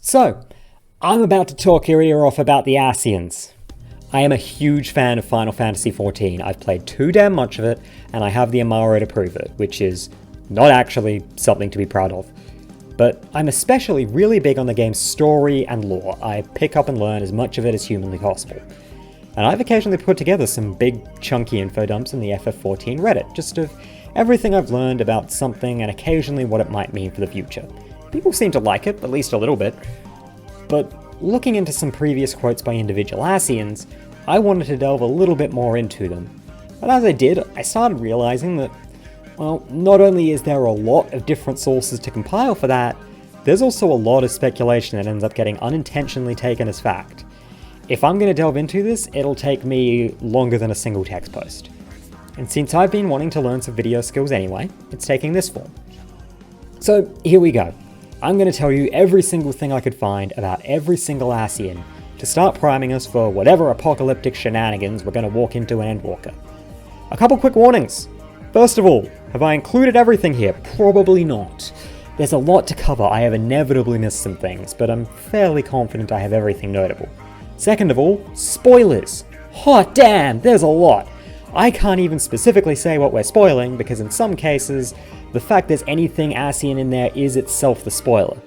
So, I'm about to talk your ear off about the Ascians. I am a huge fan of Final Fantasy XIV. I've played too damn much of it, and I have the Amaro to prove it, which is not actually something to be proud of. But I'm especially really big on the game's story and lore. I pick up and learn as much of it as humanly possible. And I've occasionally put together some big chunky info dumps in the FF14 Reddit, just of everything I've learned about something and occasionally what it might mean for the future. People seem to like it, at least a little bit. But looking into some previous quotes by individual Ascians, I wanted to delve a little bit more into them. And as I did, I started realizing that, well, not only is there a lot of different sources to compile for that, there's also a lot of speculation that ends up getting unintentionally taken as fact. If I'm going to delve into this, it'll take me longer than a single text post. And since I've been wanting to learn some video skills anyway, it's taking this form. So here we go. I'm going to tell you every single thing I could find about every single Ascian to start priming us for whatever apocalyptic shenanigans we're going to walk into in Endwalker. A couple quick warnings. First of all, have I included everything here? Probably not. There's a lot to cover. I have inevitably missed some things, but I'm fairly confident I have everything notable. Second of all, spoilers. Hot damn, there's a lot. I can't even specifically say what we're spoiling because in some cases, the fact there's anything Ascian in there is itself the spoiler.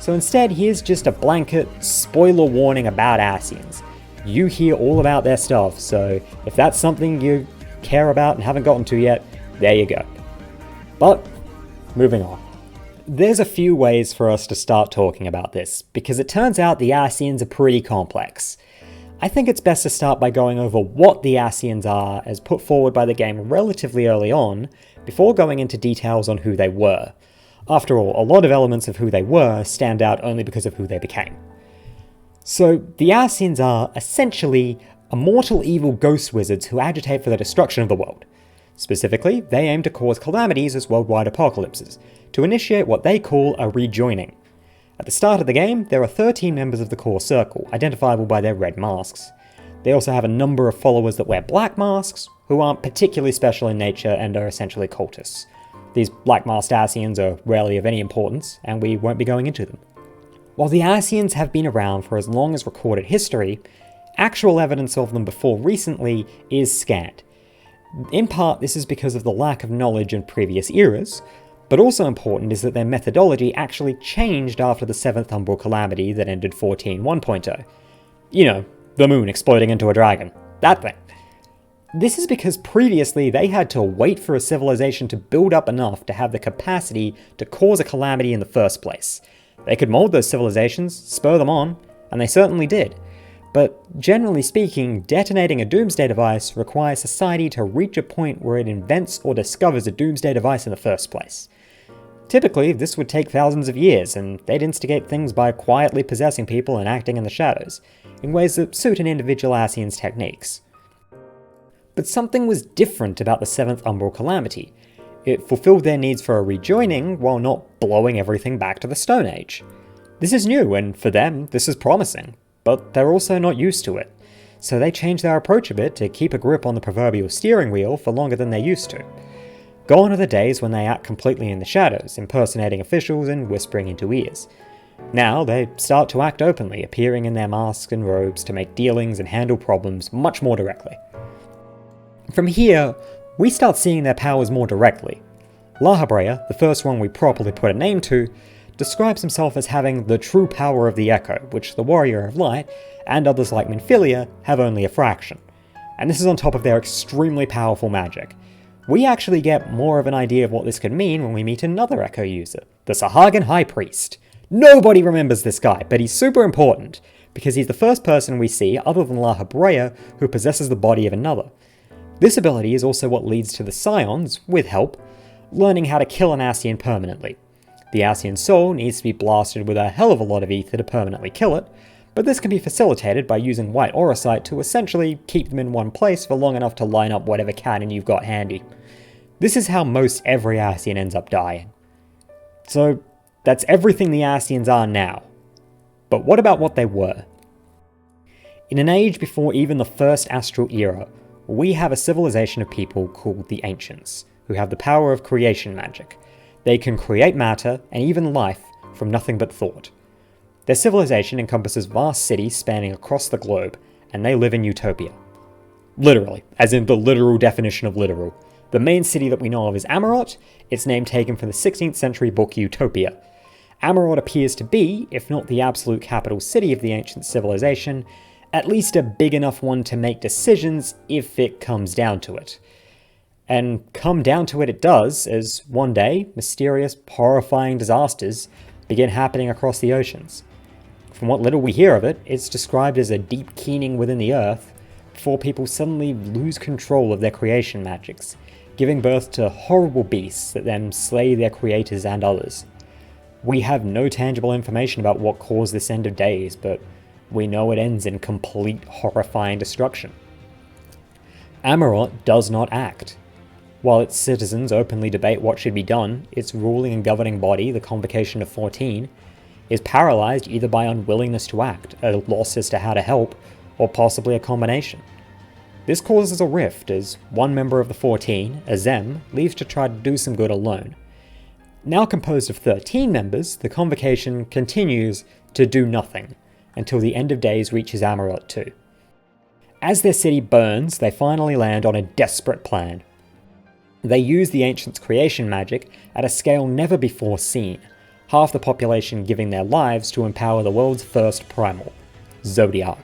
So instead, here's just a blanket spoiler warning about Ascians. You hear all about their stuff, so if that's something you care about and haven't gotten to yet, there you go. But, moving on. There's a few ways for us to start talking about this, because it turns out the Ascians are pretty complex. I think it's best to start by going over what the Ascians are as put forward by the game relatively early on, before going into details on who they were. After all, a lot of elements of who they were stand out only because of who they became. So, the Ascians are, essentially, immortal evil ghost wizards who agitate for the destruction of the world. Specifically, they aim to cause calamities as worldwide apocalypses, to initiate what they call a rejoining. At the start of the game, there are 13 members of the core circle, identifiable by their red masks. They also have a number of followers that wear black masks, who aren't particularly special in nature and are essentially cultists. These black-masked Ascians are rarely of any importance, and we won't be going into them. While the Ascians have been around for as long as recorded history, actual evidence of them before recently is scant. In part, this is because of the lack of knowledge in previous eras, but also important is that their methodology actually changed after the 7th Umbral Calamity that ended 14 1.0. You know, the moon exploding into a dragon. That thing. This is because previously they had to wait for a civilization to build up enough to have the capacity to cause a calamity in the first place. They could mold those civilizations, spur them on, and they certainly did. But generally speaking, detonating a doomsday device requires society to reach a point where it invents or discovers a doomsday device in the first place. Typically, this would take thousands of years, and they'd instigate things by quietly possessing people and acting in the shadows, in ways that suit an individual Ascian's techniques. But something was different about the 7th Umbral Calamity. It fulfilled their needs for a rejoining while not blowing everything back to the Stone Age. This is new, and for them, this is promising, but they're also not used to it. So they change their approach a bit to keep a grip on the proverbial steering wheel for longer than they're used to. Gone are the days when they act completely in the shadows, impersonating officials and whispering into ears. Now they start to act openly, appearing in their masks and robes to make dealings and handle problems much more directly. From here, we start seeing their powers more directly. Lahabrea, the first one we properly put a name to, describes himself as having the true power of the Echo, which the Warrior of Light and others like Minfilia have only a fraction. And this is on top of their extremely powerful magic. We actually get more of an idea of what this could mean when we meet another Echo user, the Sahagin High Priest. Nobody remembers this guy, but he's super important, because he's the first person we see, other than Lahabrea, who possesses the body of another. This ability is also what leads to the Scions, with help, learning how to kill an Ascian permanently. The Ascian soul needs to be blasted with a hell of a lot of ether to permanently kill it, but this can be facilitated by using white auracite to essentially keep them in one place for long enough to line up whatever cannon you've got handy. This is how most every Ascian ends up dying. So, that's everything the Ascians are now. But what about what they were? In an age before even the first astral era, we have a civilization of people called the Ancients, who have the power of creation magic. They can create matter, and even life, from nothing but thought. Their civilization encompasses vast cities spanning across the globe, and they live in utopia. Literally, as in the literal definition of literal. The main city that we know of is Emmerololth, its name taken from the 16th century book Utopia. Emmerololth appears to be, if not the absolute capital city of the ancient civilization, at least a big enough one to make decisions if it comes down to it. And come down to it does, as one day, mysterious, horrifying disasters begin happening across the oceans. From what little we hear of it, it's described as a deep keening within the earth, before people suddenly lose control of their creation magics, giving birth to horrible beasts that then slay their creators and others. We have no tangible information about what caused this end of days, but we know it ends in complete horrifying destruction. Emmerololth does not act. While its citizens openly debate what should be done, its ruling and governing body, the Convocation of 14, is paralyzed either by unwillingness to act, a loss as to how to help, or possibly a combination. This causes a rift as one member of the 14, Azem, leaves to try to do some good alone. Now composed of 13 members, the Convocation continues to do nothing until the end of days reaches Emmerololth too. As their city burns, they finally land on a desperate plan. They use the Ancients' creation magic at a scale never before seen, half the population giving their lives to empower the world's first primal, Zodiarch.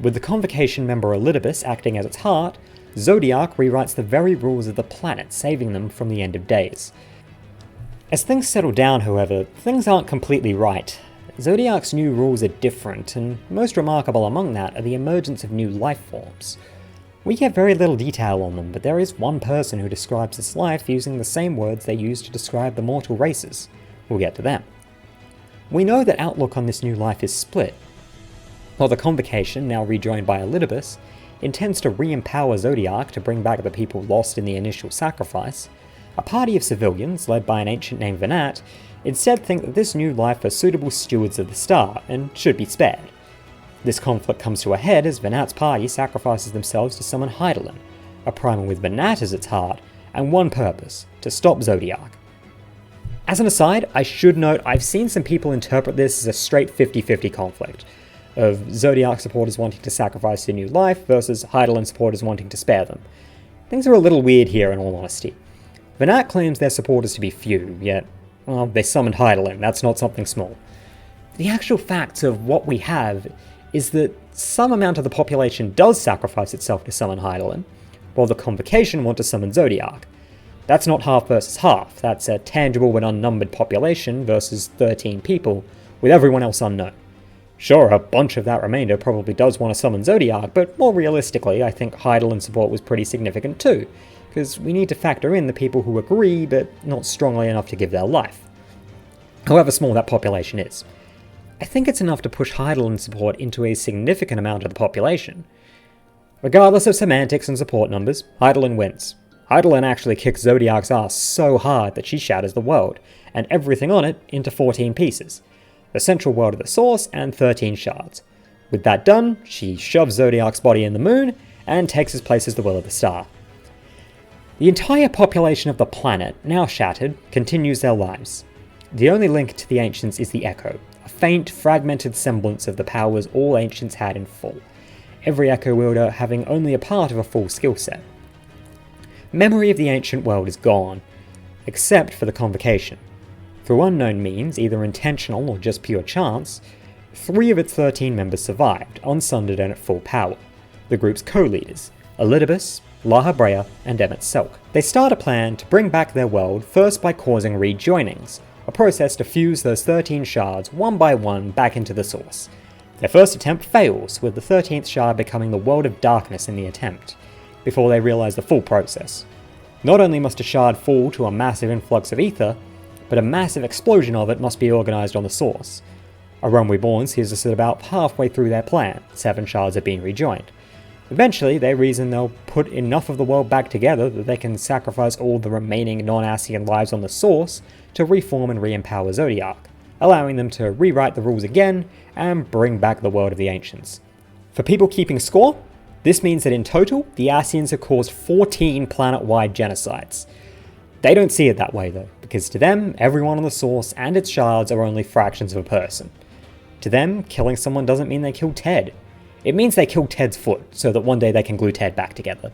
With the Convocation member Elidibus acting as its heart, Zodiarch rewrites the very rules of the planet, saving them from the end of days. As things settle down, however, things aren't completely right. Zodiarch's new rules are different, and most remarkable among that are the emergence of new life forms. We get very little detail on them, but there is one person who describes this life using the same words they use to describe the mortal races. We'll get to them. We know that outlook on this new life is split. While the Convocation, now rejoined by Elidibus, intends to re-empower Zodiarch to bring back the people lost in the initial sacrifice, a party of civilians, led by an ancient named Venat, instead think that this new life are suitable stewards of the star, and should be spared. This conflict comes to a head as Venat's party sacrifices themselves to summon Hydaelyn, a primal with Venat as its heart, and one purpose, to stop Zodiarch. As an aside, I should note I've seen some people interpret this as a straight 50-50 conflict, of Zodiarch supporters wanting to sacrifice their new life versus Hydaelyn supporters wanting to spare them. Things are a little weird here in all honesty. Venat claims their supporters to be few, yet, well, they summoned Hydaelyn, that's not something small. The actual facts of what we have is that some amount of the population does sacrifice itself to summon Hydaelyn, while the Convocation want to summon Zodiarch. That's not half versus half, that's a tangible but unnumbered population versus 13 people, with everyone else unknown. Sure, a bunch of that remainder probably does want to summon Zodiarch, but more realistically, I think Hydaelyn's support was pretty significant too, because we need to factor in the people who agree, but not strongly enough to give their life. However small that population is. I think it's enough to push Hydaelyn's support into a significant amount of the population. Regardless of semantics and support numbers, Hydaelyn wins. Hydaelyn actually kicks Zodiarch's ass so hard that she shatters the world, and everything on it, into 14 pieces. The central world of the source, and 13 shards. With that done, she shoves Zodiarch's body in the moon, and takes his place as the will of the star. The entire population of the planet, now shattered, continues their lives. The only link to the Ancients is the Echo, a faint, fragmented semblance of the powers all Ancients had in full, every Echo wielder having only a part of a full skill set. Memory of the ancient world is gone, except for the Convocation. Through unknown means, either intentional or just pure chance, 3 of its 13 members survived, unsundered and at full power, the group's co-leaders, Elidibus, Lahabrea, and Emet-Selch. They start a plan to bring back their world first by causing rejoinings, a process to fuse those 13 shards one by one back into the source. Their first attempt fails, with the 13th shard becoming the world of darkness in the attempt, before they realize the full process. Not only must a shard fall to a massive influx of ether, but a massive explosion of it must be organized on the source. A Realm Reborn sees us at about halfway through their plan, 7 shards have been rejoined. Eventually, they reason they'll put enough of the world back together that they can sacrifice all the remaining non-Ascian lives on the source to reform and re-empower Zodiarch, allowing them to rewrite the rules again and bring back the world of the Ancients. For people keeping score, this means that in total, the Ascians have caused 14 planet-wide genocides. They don't see it that way though, because to them, everyone on the source and its shards are only fractions of a person. To them, killing someone doesn't mean they killed Ted. It means they killed Ted's foot, so that one day they can glue Ted back together.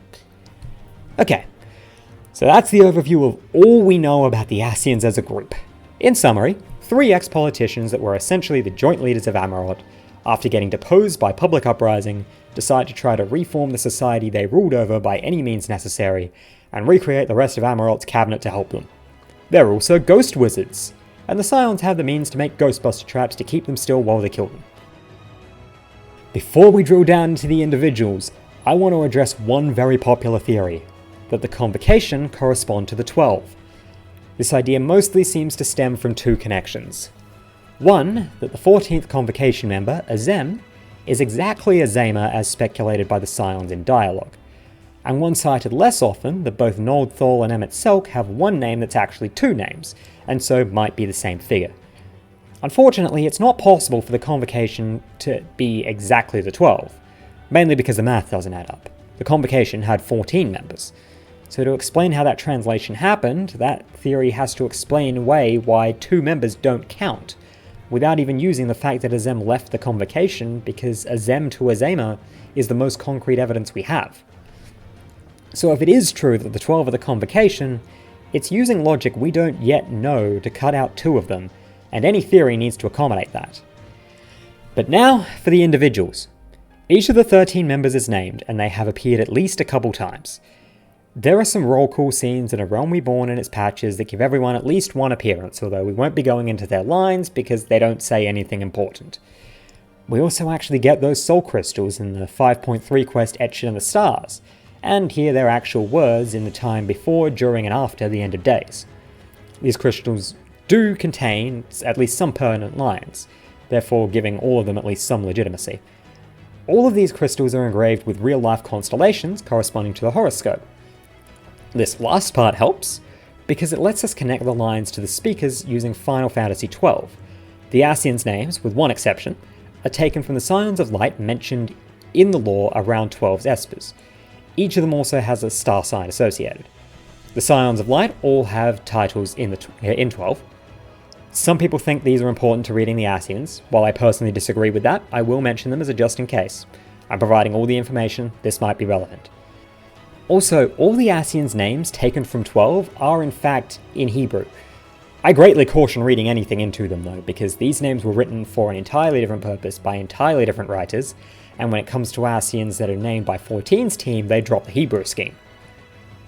Okay, so that's the overview of all we know about the Ascians as a group. In summary, 3 ex-politicians that were essentially the joint leaders of Emmerololth, after getting deposed by public uprising, decide to try to reform the society they ruled over by any means necessary, and recreate the rest of Emmerolth's cabinet to help them. They're also ghost wizards, and the Scions have the means to make ghostbuster traps to keep them still while they kill them. Before we drill down into the individuals, I want to address one very popular theory, that the Convocation correspond to the 12. This idea mostly seems to stem from 2 connections. One, that the 14th Convocation member, Azem, is exactly Azema as speculated by the Scions in dialogue, and one cited less often that both Nordthal and Emet-Selch have one name that's actually 2 names, and so might be the same figure. Unfortunately, it's not possible for the Convocation to be exactly the 12, mainly because the math doesn't add up. The Convocation had 14 members. So to explain how that translation happened, that theory has to explain away why 2 members don't count, without even using the fact that Azem left the Convocation, because Azem to Azema is the most concrete evidence we have. So if it is true that the 12 are the Convocation, it's using logic we don't yet know to cut out 2 of them, and any theory needs to accommodate that. But now for the individuals. Each of the 13 members is named, and they have appeared at least a couple times. There are some roll call scenes in A Realm Reborn and its patches that give everyone at least one appearance, although we won't be going into their lines because they don't say anything important. We also actually get those soul crystals in the 5.3 quest Etched in the Stars, and hear their actual words in the time before, during, and after the End of Days. These crystals do contain at least some pertinent lines, therefore giving all of them at least some legitimacy. All of these crystals are engraved with real-life constellations corresponding to the horoscope. This last part helps, because it lets us connect the lines to the speakers using Final Fantasy XII. The Ascians' names, with one exception, are taken from the Scions of Light mentioned in the lore around 12's Espers. Each of them also has a star sign associated. The Scions of Light all have titles in 12. Some people think these are important to reading the Ascians. While I personally disagree with that, I will mention them as a just in case. I'm providing all the information, this might be relevant. Also, all the Ascians' names taken from 12 are in fact in Hebrew. I greatly caution reading anything into them though, because these names were written for an entirely different purpose by entirely different writers, and when it comes to Ascians that are named by 14's team, they drop the Hebrew scheme.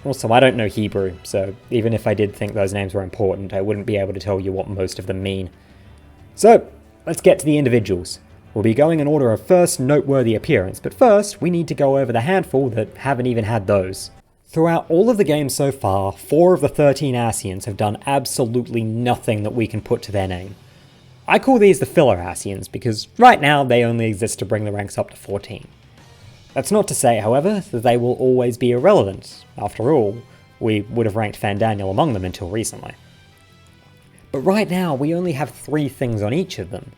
Also, I don't know Hebrew, so even if I did think those names were important, I wouldn't be able to tell you what most of them mean. So, let's get to the individuals. We'll be going in order of first noteworthy appearance, but first we need to go over the handful that haven't even had those. Throughout all of the games so far, 4 of the 13 Ascians have done absolutely nothing that we can put to their name. I call these the Filler Ascians because right now they only exist to bring the ranks up to 14. That's not to say, however, that they will always be irrelevant. After all, we would have ranked Fandaniel among them until recently. But right now we only have 3 things on each of them.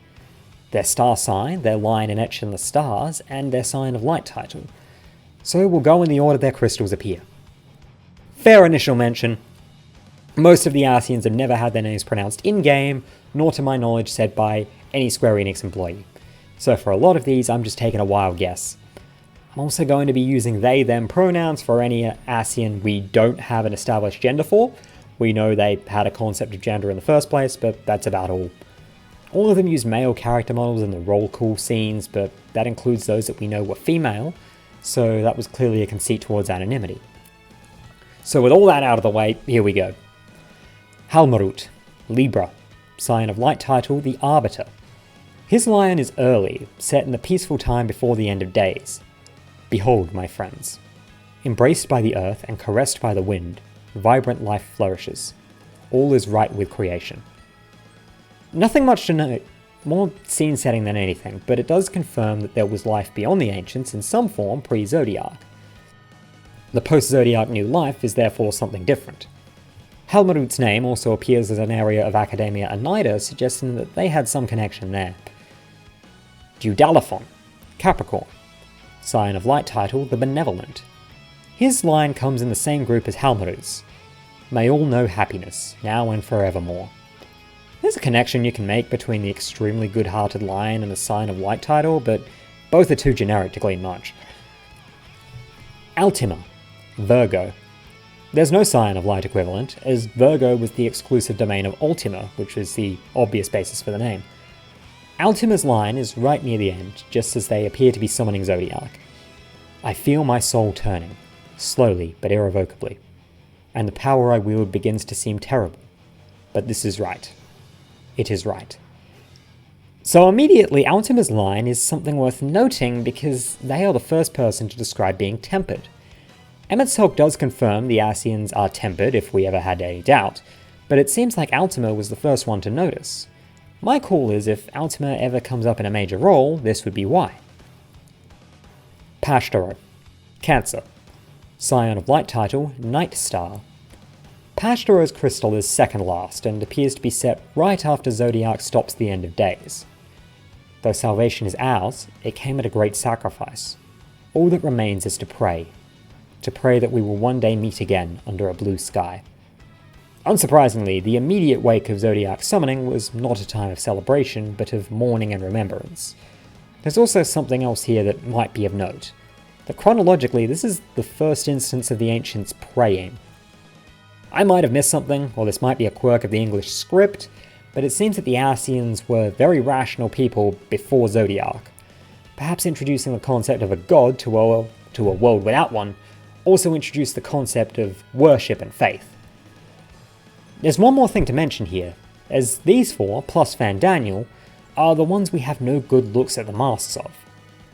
Their star sign, their line in Etched in the Stars, and their Sign of Light title. So we'll go in the order their crystals appear. Fair initial mention. Most of the Ascians have never had their names pronounced in-game, nor to my knowledge said by any Square Enix employee. So for a lot of these, I'm just taking a wild guess. I'm also going to be using they-them pronouns for any Ascian we don't have an established gender for. We know they had a concept of gender in the first place, but that's about all. All of them use male character models in the roll call scenes, but that includes those that we know were female, so that was clearly a conceit towards anonymity. So with all that out of the way, here we go. Halmarut, Libra, Sign of Light title, the Arbiter. His line is early, set in the peaceful time before the End of Days. Behold, my friends. Embraced by the earth and caressed by the wind, vibrant life flourishes. All is right with creation. Nothing much to note, more scene setting than anything, but it does confirm that there was life beyond the ancients in some form pre-Zodiac. The post-Zodiac new life is therefore something different. Halmarut's name also appears as an area of Academia Oneida, suggesting that they had some connection there. Dudalaphon, Capricorn. Sign of Light title, the Benevolent. His line comes in the same group as Halmarut's. May all know happiness, now and forevermore. There's a connection you can make between the extremely good-hearted lion and the Sign of Light title, but both are too generic to glean much. Ultima, Virgo. There's no Sign of Light equivalent, as Virgo was the exclusive domain of Ultima, which was the obvious basis for the name. Ultima's line is right near the end, just as they appear to be summoning Zodiac. I feel my soul turning, slowly but irrevocably, and the power I wield begins to seem terrible. But this is right. It is right. So immediately, Ultima's line is something worth noting because they are the first person to describe being tempered. Emet-Selch does confirm the Ascians are tempered if we ever had any doubt, but it seems like Ultima was the first one to notice. My call is if Ultima ever comes up in a major role, this would be why. Pashtaro, Cancer. Scion of Light title, Night Star. Pashtaro's crystal is second last and appears to be set right after Zodiac stops the end of days. Though salvation is ours, it came at a great sacrifice. All that remains is to pray that we will one day meet again under a blue sky. Unsurprisingly, the immediate wake of Zodiac's summoning was not a time of celebration, but of mourning and remembrance. There's also something else here that might be of note, that chronologically this is the first instance of the ancients praying. I might have missed something, or this might be a quirk of the English script, but it seems that the Ascians were very rational people before Zodiac. Perhaps introducing the concept of a god to a world without one also introduced the concept of worship and faith. There's one more thing to mention here, as these four, plus Fandaniel, are the ones we have no good looks at the masks of.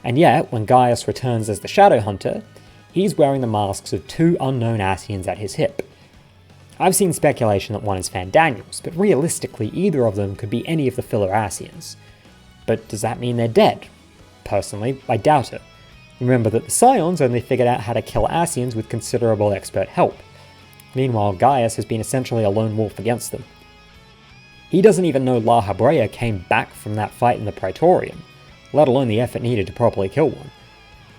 And yet, when Gaius returns as the Shadow Hunter, he's wearing the masks of two unknown Ascians at his hip. I've seen speculation that one is Fandaniel's, but realistically either of them could be any of the Filler Ascians. But does that mean they're dead? Personally, I doubt it. Remember that the Scions only figured out how to kill Ascians with considerable expert help. Meanwhile, Gaius has been essentially a lone wolf against them. He doesn't even know Lahabrea came back from that fight in the Praetorium, let alone the effort needed to properly kill one.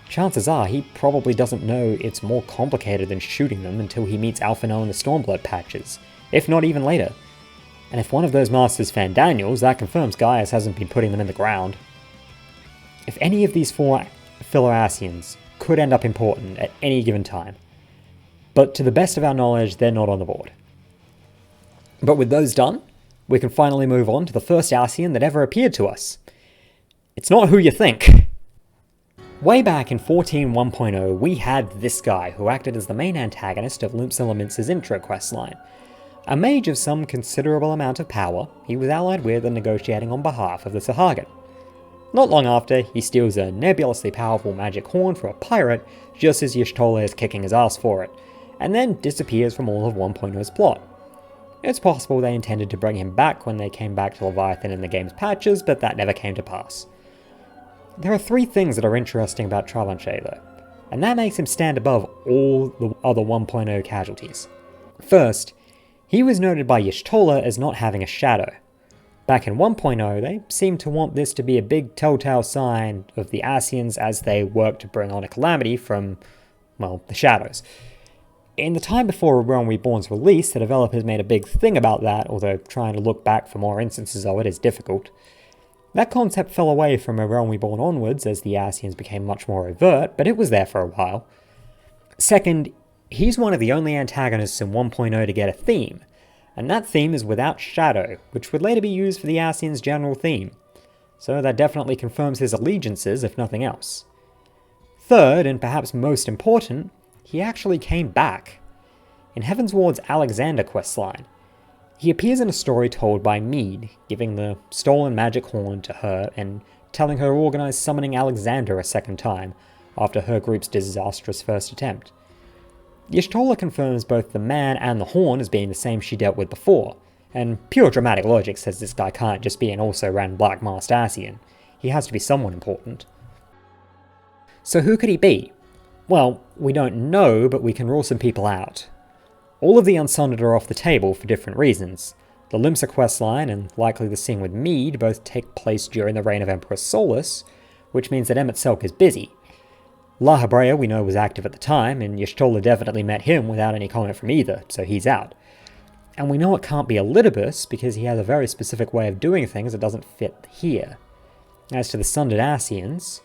Chances are he probably doesn't know it's more complicated than shooting them until he meets Alphinaud in the Stormblood patches, if not even later. And if one of those masters Fandaniel's, that confirms Gaius hasn't been putting them in the ground. If any of these four Filler Ascians could end up important at any given time, but to the best of our knowledge, they're not on the board. But with those done, we can finally move on to the first Ascian that ever appeared to us. It's not who you think. Way back in 14.1.0, we had this guy who acted as the main antagonist of Limsa intro questline. A mage of some considerable amount of power, he was allied with and negotiating on behalf of the Sahagin. Not long after, he steals a nebulously powerful magic horn for a pirate just as Y'shtola is kicking his ass for it, and then disappears from all of 1.0's plot. It's possible they intended to bring him back when they came back to Leviathan in the game's patches, but that never came to pass. There are three things that are interesting about Travanchet though, and that makes him stand above all the other 1.0 casualties. First, he was noted by Y'shtola as not having a shadow. Back in 1.0, they seemed to want this to be a big telltale sign of the Ascians as they work to bring on a calamity from, well, the shadows. In the time before A Realm Reborn's release, the developers made a big thing about that, although trying to look back for more instances of it is difficult. That concept fell away from A Realm Reborn onwards as the Ascians became much more overt, but it was there for a while. Second, he's one of the only antagonists in 1.0 to get a theme, and that theme is without shadow, which would later be used for the Ascians' general theme. So that definitely confirms his allegiances, if nothing else. Third, and perhaps most important, he actually came back. In Heavensward's Alexander questline, he appears in a story told by Mead, giving the stolen magic horn to her and telling her to organize summoning Alexander a second time, after her group's disastrous first attempt. Y'shtola confirms both the man and the horn as being the same she dealt with before, and pure dramatic logic says this guy can't just be an also-ran Black Masked Ascian. He has to be someone important. So who could he be? Well, we don't know, but we can rule some people out. All of the Unsunned are off the table for different reasons. The Limsa questline and likely the scene with Mead both take place during the reign of Emperor Solus, which means that Emet-Selch is busy. Lahabrea we know was active at the time, and Y'shtola definitely met him without any comment from either, so he's out. And we know it can't be Elidibus because he has a very specific way of doing things that doesn't fit here. As to the Sundered Ascians,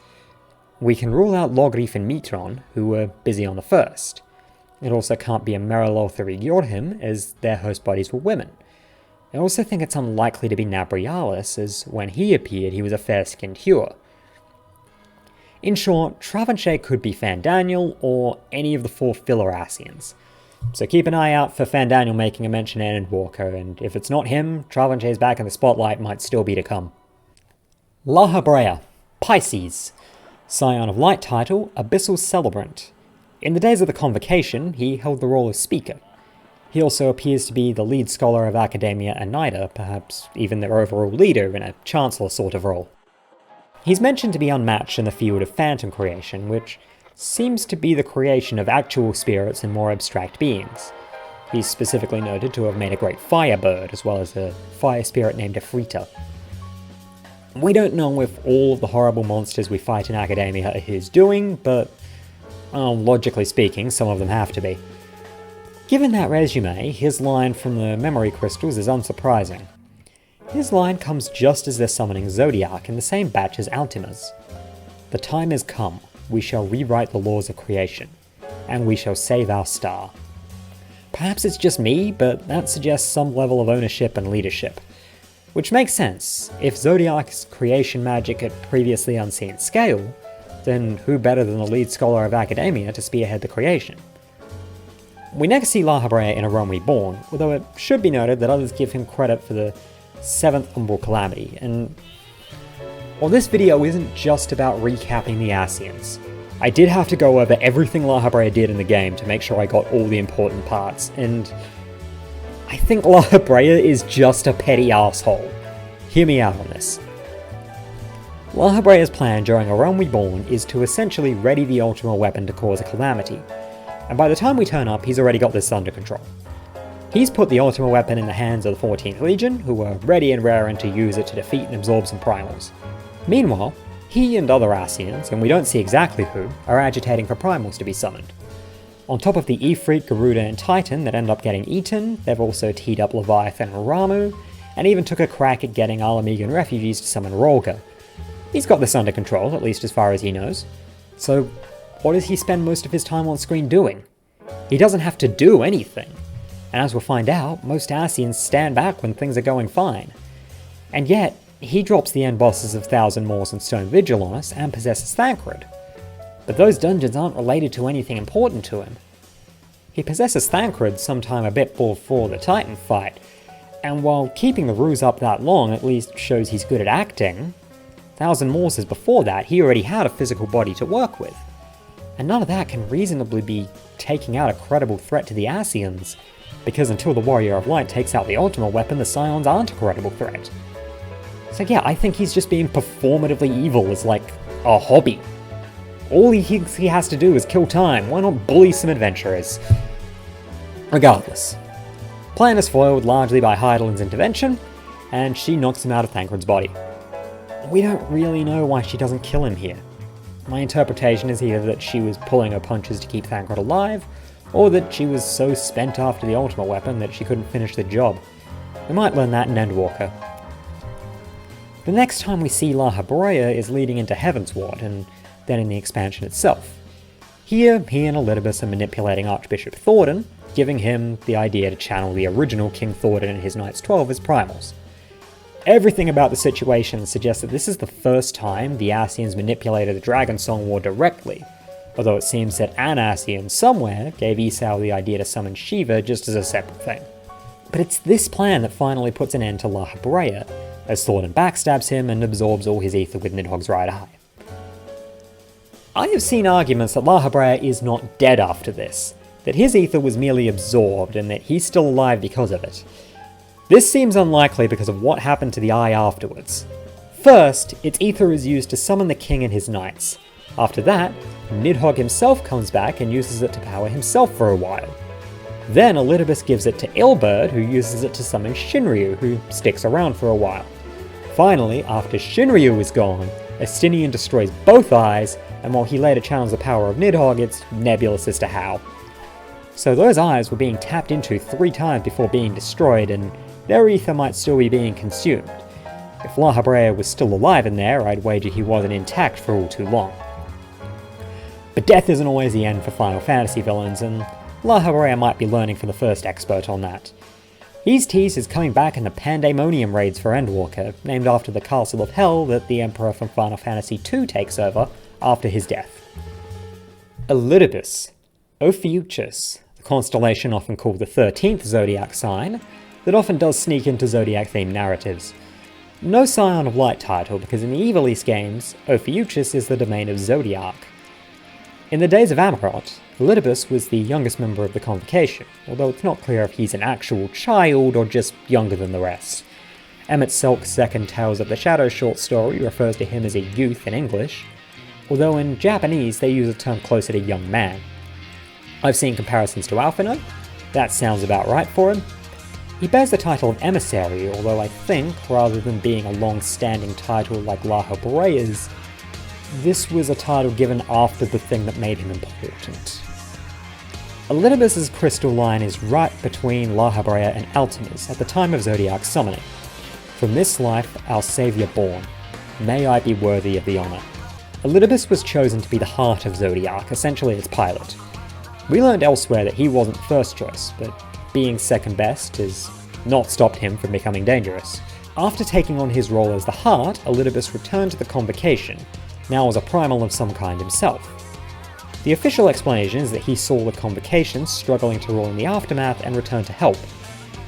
we can rule out Loghrif and Mitron, who were busy on the first. It also can't be Emmerololth or Igeyorhm, as their host bodies were women. I also think it's unlikely to be Nabriales, as when he appeared he was a fair-skinned hewer. In short, Travanchet could be Fandaniel or any of the 4 Filler Ascians. So keep an eye out for Fandaniel making a mention in Endwalker, and if it's not him, Travanchet's back in the spotlight might still be to come. Lahabrea, Pisces. Scion of Light title, Abyssal Celebrant. In the days of the Convocation, he held the role of Speaker. He also appears to be the lead scholar of Academia and NIDA, perhaps even their overall leader in a Chancellor sort of role. He's mentioned to be unmatched in the field of phantom creation, which seems to be the creation of actual spirits and more abstract beings. He's specifically noted to have made a great firebird, as well as a fire spirit named Afrita. We don't know if all of the horrible monsters we fight in Academia are his doing, but, well, logically speaking, some of them have to be. Given that resume, his line from the memory crystals is unsurprising. His line comes just as they're summoning Zodiac in the same batch as Altima's. The time has come, we shall rewrite the laws of creation, and we shall save our star. Perhaps it's just me, but that suggests some level of ownership and leadership. Which makes sense. If Zodiac's creation magic at previously unseen scale, then who better than the lead scholar of Academia to spearhead the creation? We next see Lahabrea in A Realm Reborn, although it should be noted that others give him credit for the 7th Umbral Calamity, and while this video isn't just about recapping the Ascians, I did have to go over everything Lahabrea did in the game to make sure I got all the important parts, and I think Lahabrea is just a petty asshole. Hear me out on this. Lahabrea's plan during A Realm Reborn is to essentially ready the Ultima weapon to cause a calamity, and by the time we turn up, he's already got this under control. He's put the Ultima weapon in the hands of the 14th Legion, who are ready and raring to use it to defeat and absorb some primals. Meanwhile, he and other Ascians, and we don't see exactly who, are agitating for primals to be summoned. On top of the Ifrit, Garuda, and Titan that end up getting eaten, they've also teed up Leviathan and Ramu, and even took a crack at getting Alamegan refugees to summon Rolga. He's got this under control, at least as far as he knows. So, what does he spend most of his time on screen doing? He doesn't have to do anything. And as we'll find out, most Ascians stand back when things are going fine. And yet, he drops the end bosses of Thousand Moors and Stone Vigil on us and possesses Thancred. But those dungeons aren't related to anything important to him. He possesses Thancred sometime a bit before the Titan fight, and while keeping the ruse up that long at least shows he's good at acting, Thousand Moors is before that he already had a physical body to work with. And none of that can reasonably be taking out a credible threat to the Ascians, because until the Warrior of Light takes out the Ultima weapon, the Scions aren't a credible threat. So yeah, I think he's just being performatively evil as like a hobby. All he has to do is kill time, why not bully some adventurers? Regardless. Plan is foiled largely by Heidelin's intervention, and she knocks him out of Thancred's body. We don't really know why she doesn't kill him here. My interpretation is either that she was pulling her punches to keep Thancred alive, or that she was so spent after the Ultima weapon that she couldn't finish the job. We might learn that in Endwalker. The next time we see Lahabrea is leading into Heavensward, and then in the expansion itself. Here, he and Elidibus are manipulating Archbishop Thordan, giving him the idea to channel the original King Thordan and his Knights 12 as primals. Everything about the situation suggests that this is the first time the Ascians manipulated the Dragon Song War directly, although it seems that an Ascian somewhere gave Esau the idea to summon Shiva just as a separate thing. But it's this plan that finally puts an end to Lahabrea, as Thordan backstabs him and absorbs all his ether with Nidhogg's Rider High. I have seen arguments that Lahabrea is not dead after this, that his ether was merely absorbed and that he's still alive because of it. This seems unlikely because of what happened to the eye afterwards. First, its ether is used to summon the king and his knights. After that, Nidhogg himself comes back and uses it to power himself for a while. Then Elidibus gives it to Ilberd, who uses it to summon Shinryu, who sticks around for a while. Finally, after Shinryu is gone, Estinian destroys both eyes, and while he later channels the power of Nidhogg, it's nebulous as to how. So those eyes were being tapped into 3 times before being destroyed, and their ether might still be being consumed. If Lahabrea was still alive in there, I'd wager he wasn't intact for all too long. But death isn't always the end for Final Fantasy villains, and Lahabrea might be learning from the first expert on that. He's teased his coming back in the Pandemonium raids for Endwalker, named after the Castle of Hell that the Emperor from Final Fantasy II takes over after his death. Elidibus, Ophiuchus, the constellation often called the 13th zodiac sign, that often does sneak into zodiac-themed narratives. No Scion of Light title, because in the Ivalice games, Ophiuchus is the domain of Zodiac. In the days of Emmerololth, Elidibus was the youngest member of the Convocation, although it's not clear if he's an actual child or just younger than the rest. Emet-Selch's second Tales of the Shadow short story refers to him as a youth in English, although in Japanese they use a term closer to young man. I've seen comparisons to Alphinaud. That sounds about right for him. He bears the title of Emissary, although I think, rather than being a long-standing title like Lahabrea's, this was a title given after the thing that made him important. Elidibus' crystal line is right between Lahabrea and Altimus at the time of Zodiac summoning. From this life, our saviour born. May I be worthy of the honour. Elidibus was chosen to be the heart of Zodiac, essentially its pilot. We learned elsewhere that he wasn't first choice, but being second best has not stopped him from becoming dangerous. After taking on his role as the heart, Elidibus returned to the Convocation, now as a primal of some kind himself. The official explanation is that he saw the Convocation struggling to rule in the aftermath and returned to help.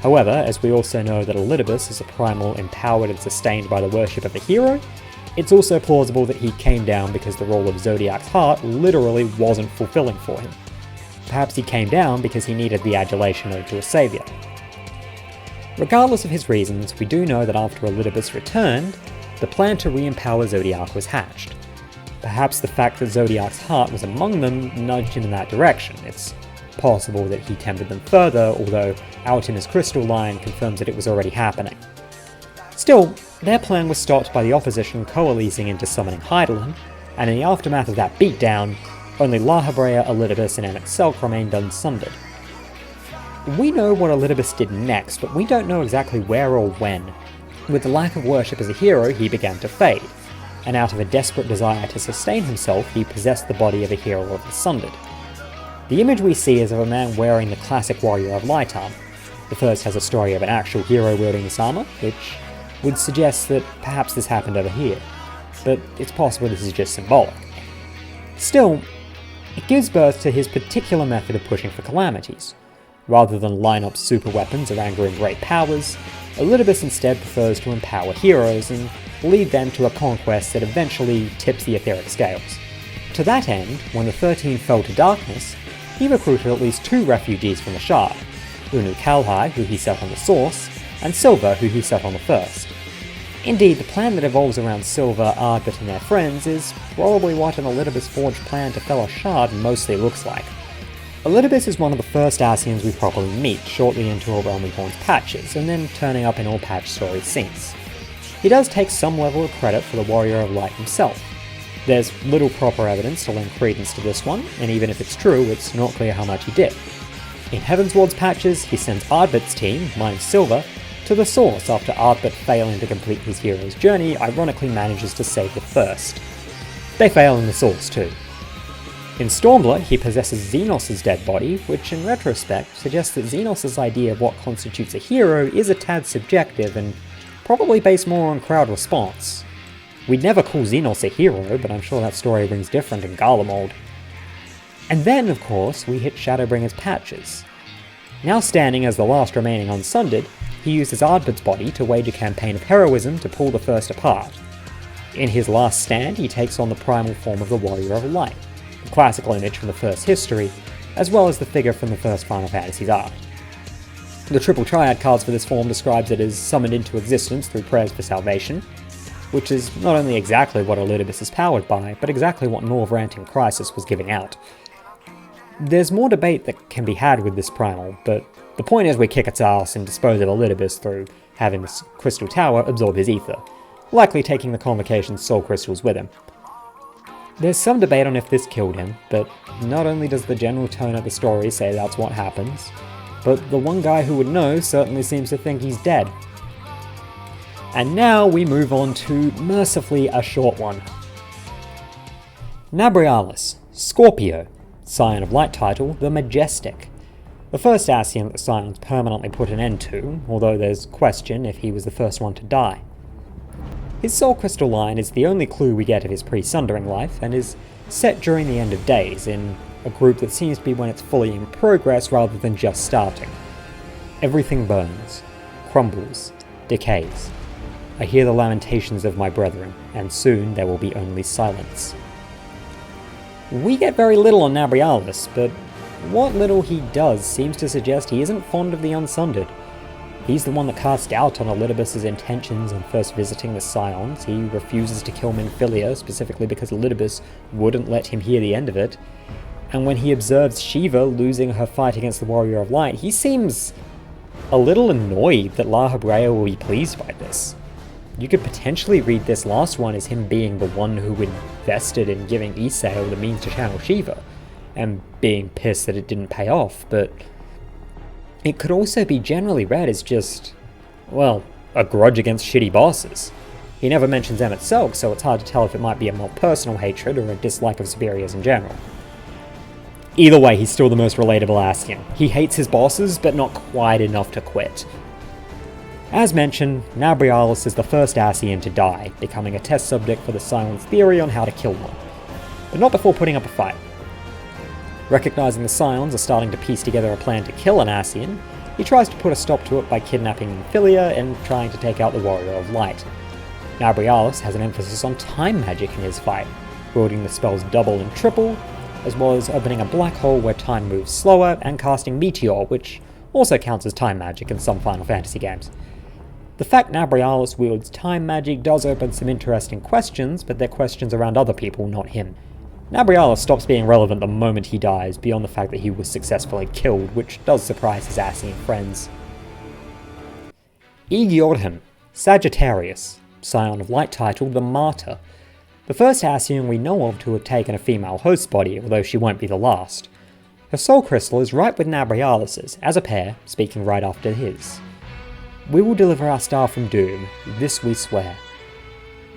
However, as we also know that Elidibus is a primal empowered and sustained by the worship of the hero, it's also plausible that he came down because the role of Zodiac's heart literally wasn't fulfilling for him. Perhaps he came down because he needed the adulation owed to a saviour. Regardless of his reasons, we do know that after Elidibus returned, the plan to re-empower Zodiac was hatched. Perhaps the fact that Zodiac's heart was among them nudged him in that direction. It's possible that he tempered them further, although Altimus' crystal line confirms that it was already happening. Still, their plan was stopped by the opposition coalescing into summoning Hydaelyn, and in the aftermath of that beatdown, only Lahabrea, Elidibus, and Emet-Selch remained unsundered. We know what Elidibus did next, but we don't know exactly where or when. With the lack of worship as a hero, he began to fade, and out of a desperate desire to sustain himself, he possessed the body of a hero of the Sundered. The image we see is of a man wearing the classic Warrior of Light armor. The first has a story of an actual hero wielding this armor, which would suggest that perhaps this happened over here, but it's possible this is just symbolic. Still, it gives birth to his particular method of pushing for calamities. Rather than line up super weapons of angering great powers, Elidibus instead prefers to empower heroes and lead them to a conquest that eventually tips the etheric scales. To that end, when the 13 fell to darkness, he recruited at least 2 refugees from the Shard, Unu Kalhai, who he set on the Source, and Silva, who he set on the First. Indeed, the plan that evolves around Silva, Ardbert and their friends is probably what an Elidibus-forged plan to fell a Shard mostly looks like. Elidibus is one of the first Ascians we properly meet shortly into A Realm Reborn's patches, and then turning up in all patch stories since. He does take some level of credit for the Warrior of Light himself. There's little proper evidence to lend credence to this one, and even if it's true, it's not clear how much he did. In Heavensward's patches, he sends Ardbert's team, minus Silva, to the Source after Ardbert, failing to complete his hero's journey, ironically manages to save the First. They fail in the Source too. In Stormblood, he possesses Xenos' dead body, which in retrospect suggests that Xenos' idea of what constitutes a hero is a tad subjective and probably based more on crowd response. We'd never call Xenos a hero, but I'm sure that story rings different in Garlemald. And then, of course, we hit Shadowbringers patches. Now standing as the last remaining unsundered, he uses Ardbert's body to wage a campaign of heroism to pull the First apart. In his last stand, he takes on the primal form of the Warrior of Light, the classical image from the First history, as well as the figure from the first Final Fantasy's art. The Triple Triad cards for this form describes it as summoned into existence through prayers for salvation, which is not only exactly what Elidibus is powered by, but exactly what Norvrant in Crisis was giving out. There's more debate that can be had with this primal, but the point is we kick its ass and dispose of Elidibus through having this Crystal Tower absorb his ether, likely taking the Convocation's soul crystals with him. There's some debate on if this killed him, but not only does the general tone of the story say that's what happens, but the one guy who would know certainly seems to think he's dead. And now we move on to, mercifully, a short one. Nabriales, Scorpio, Scion of Light title, the Majestic. The first Ascian that the Scions permanently put an end to, although there's question if he was the first one to die. His soul crystal line is the only clue we get of his pre-Sundering life, and is set during the end of days, in a group that seems to be when it's fully in progress rather than just starting. Everything burns, crumbles, decays. I hear the lamentations of my brethren, and soon there will be only silence. We get very little on Nabriales, but what little he does seems to suggest he isn't fond of the Unsundered. He's the one that cast doubt on Elidibus' intentions on first visiting the Scions. He refuses to kill Minfilia, specifically because Elidibus wouldn't let him hear the end of it. And when he observes Shiva losing her fight against the Warrior of Light, he seems a little annoyed that Lahabrea will be pleased by this. You could potentially read this last one as him being the one who invested in giving Esael the means to channel Shiva, and being pissed that it didn't pay off, but it could also be generally read as just, well, a grudge against shitty bosses. He never mentions Emet-Selch, so it's hard to tell if it might be a more personal hatred or a dislike of superiors in general. Either way, he's still the most relatable Ascian. He hates his bosses, but not quite enough to quit. As mentioned, Nabriales is the first Ascian to die, becoming a test subject for the Scion's theory on how to kill one, but not before putting up a fight. Recognizing the Scions are starting to piece together a plan to kill an Ascian, he tries to put a stop to it by kidnapping Minfilia and trying to take out the Warrior of Light. Nabriales has an emphasis on time magic in his fight, wielding the spells Double and Triple, as well as opening a black hole where time moves slower and casting Meteor, which also counts as time magic in some Final Fantasy games. The fact Nabriales wields time magic does open some interesting questions, but they're questions around other people, not him. Nabriales stops being relevant the moment he dies, beyond the fact that he was successfully killed, which does surprise his Ascian friends. Igeyorhm, Sagittarius, Scion of Light title, the Martyr. The first Ascian we know of to have taken a female host body, although she won't be the last. Her soul crystal is right with Nabriales', as a pair, speaking right after his. We will deliver our star from doom, this we swear.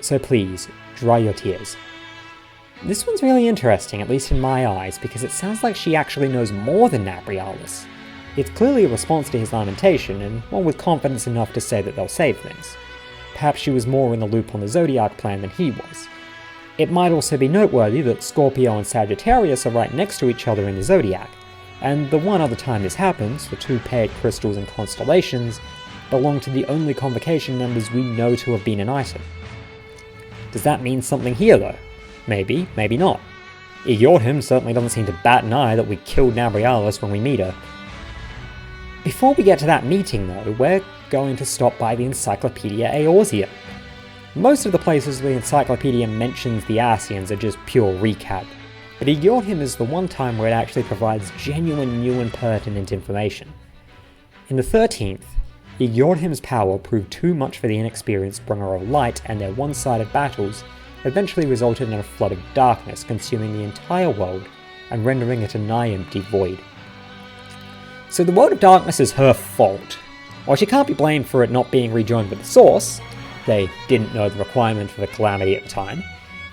So please, dry your tears. This one's really interesting, at least in my eyes, because it sounds like she actually knows more than Nabriales. It's clearly a response to his lamentation, and one with confidence enough to say that they'll save things. Perhaps she was more in the loop on the Zodiac plan than he was. It might also be noteworthy that Scorpio and Sagittarius are right next to each other in the Zodiac, and the one other time this happens, the two paired crystals and constellations, belong to the only convocation members we know to have been an item. Does that mean something here though? Maybe, maybe not. Igeyorhm certainly doesn't seem to bat an eye that we killed Nabriales when we meet her. Before we get to that meeting though, we're going to stop by the Encyclopedia Eorzea. Most of the places the encyclopedia mentions the Ascians are just pure recap, but Igeyorhm is the one time where it actually provides genuine new and pertinent information. In the 13th, Igeyorhm's power proved too much for the inexperienced Bringer of Light, and their one-sided battles eventually resulted in a flood of darkness consuming the entire world and rendering it a nigh-empty void. So the World of Darkness is her fault. While she can't be blamed for it not being rejoined with the Source, they didn't know the requirement for the Calamity at the time,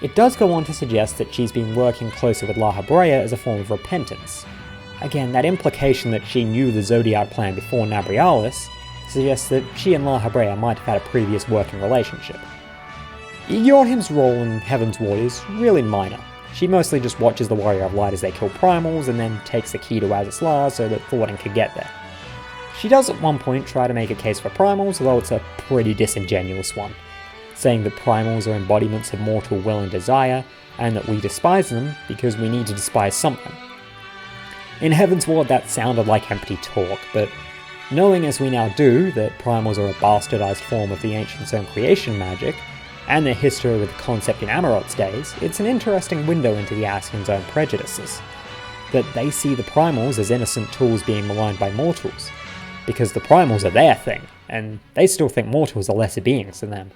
it does go on to suggest that she's been working closer with Lahabrea as a form of repentance. Again, that implication that she knew the Zodiac plan before Nabriales suggests that she and Lahabrea might have had a previous working relationship. Igeyorhm's role in Heaven's Ward is really minor. She mostly just watches the Warrior of Light as they kill primals and then takes the key to Azem so that Thornton can get there. She does at one point try to make a case for primals, although it's a pretty disingenuous one, saying that primals are embodiments of mortal will and desire, and that we despise them because we need to despise something. In Heaven's Ward that sounded like empty talk, but knowing as we now do that primals are a bastardized form of the Ancients' own creation magic, and their history with the concept in Emmerololth's days, it's an interesting window into the Ascians' own prejudices. That they see the primals as innocent tools being maligned by mortals, because the primals are their thing, and they still think mortals are lesser beings than them.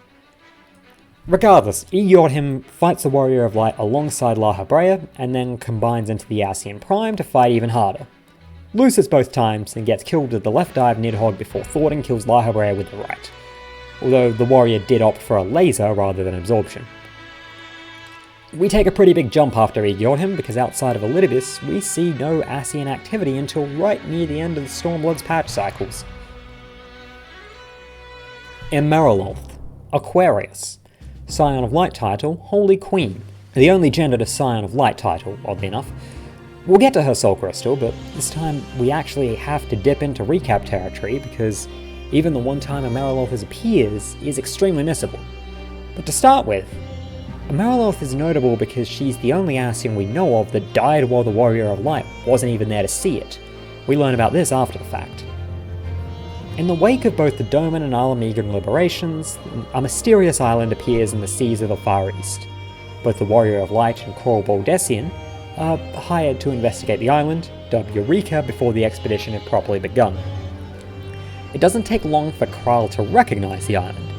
Regardless, Igeyorhm fights the Warrior of Light alongside Lahabrea, and then combines into the Ascian Prime to fight even harder. Loses both times, and gets killed with the left eye of Nidhogg before Thornton kills Lahabrea with the right, although the warrior did opt for a laser rather than absorption. We take a pretty big jump after Igeyorhm, because outside of Elidibus, we see no Ascian activity until right near the end of the Stormblood's patch cycles. Emmerololth, Aquarius, Scion of Light title, Holy Queen, the only gender to Scion of Light title, oddly enough. We'll get to her soul crystal, but this time we actually have to dip into recap territory because even the one time Emmerololth appears is extremely missable. But to start with, Emmerololth is notable because she's the only Ascian we know of that died while the Warrior of Light wasn't even there to see it. We learn about this after the fact. In the wake of both the Doman and Alamegan liberations, a mysterious island appears in the seas of the Far East. Both the Warrior of Light and Krul Baldessian are hired to investigate the island, dubbed Eureka, before the expedition had properly begun. It doesn't take long for Krul to recognise the island.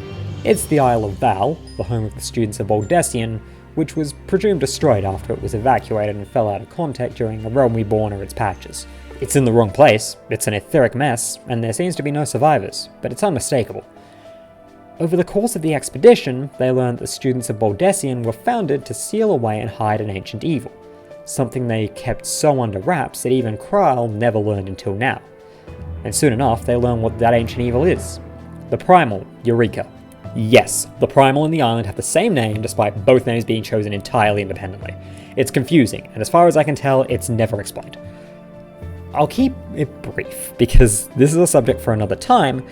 It's the Isle of Val, the home of the students of Baldessian, which was presumed destroyed after it was evacuated and fell out of contact during a Realm Reborn or its patches. It's in the wrong place, it's an etheric mess, and there seems to be no survivors, but it's unmistakable. Over the course of the expedition, they learned that the students of Baldessian were founded to seal away and hide an ancient evil, something they kept so under wraps that even Krul never learned until now. And soon enough, they learn what that ancient evil is. The Primal, Eureka. Yes, the Primal and the island have the same name despite both names being chosen entirely independently. It's confusing, and as far as I can tell, it's never explained. I'll keep it brief, because this is a subject for another time,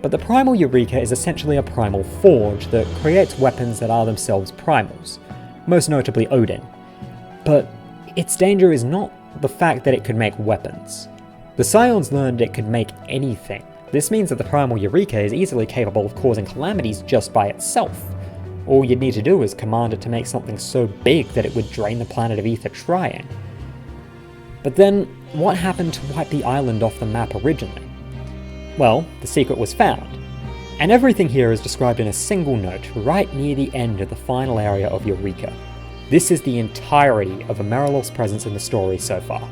but the Primal Eureka is essentially a primal forge that creates weapons that are themselves primals, most notably Odin. But its danger is not the fact that it could make weapons. The Scions learned it could make anything. This means that the Primal Eureka is easily capable of causing calamities just by itself. All you'd need to do is command it to make something so big that it would drain the planet of Ether trying. But then, what happened to wipe the island off the map originally? Well, the secret was found, and everything here is described in a single note right near the end of the final area of Eureka. This is the entirety of Emmerololth's presence in the story so far.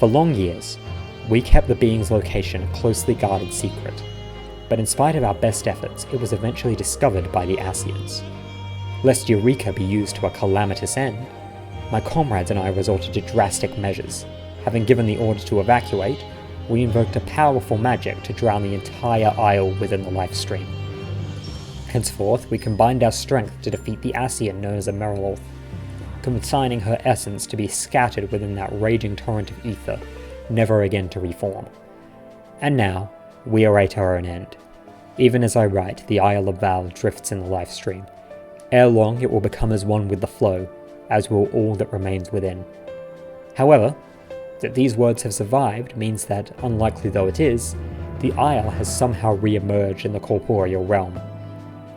For long years, we kept the being's location a closely guarded secret, but in spite of our best efforts, it was eventually discovered by the Ascians. Lest Eureka be used to a calamitous end, my comrades and I resorted to drastic measures. Having given the order to evacuate, we invoked a powerful magic to drown the entire isle within the life stream. Henceforth, we combined our strength to defeat the Ascian known as Emmerololth, consigning her essence to be scattered within that raging torrent of ether, never again to reform. And now, we await our own end. Even as I write, the Isle of Val drifts in the life stream. Ere long, it will become as one with the flow, as will all that remains within. However, that these words have survived means that, unlikely though it is, the Isle has somehow re-emerged in the corporeal realm.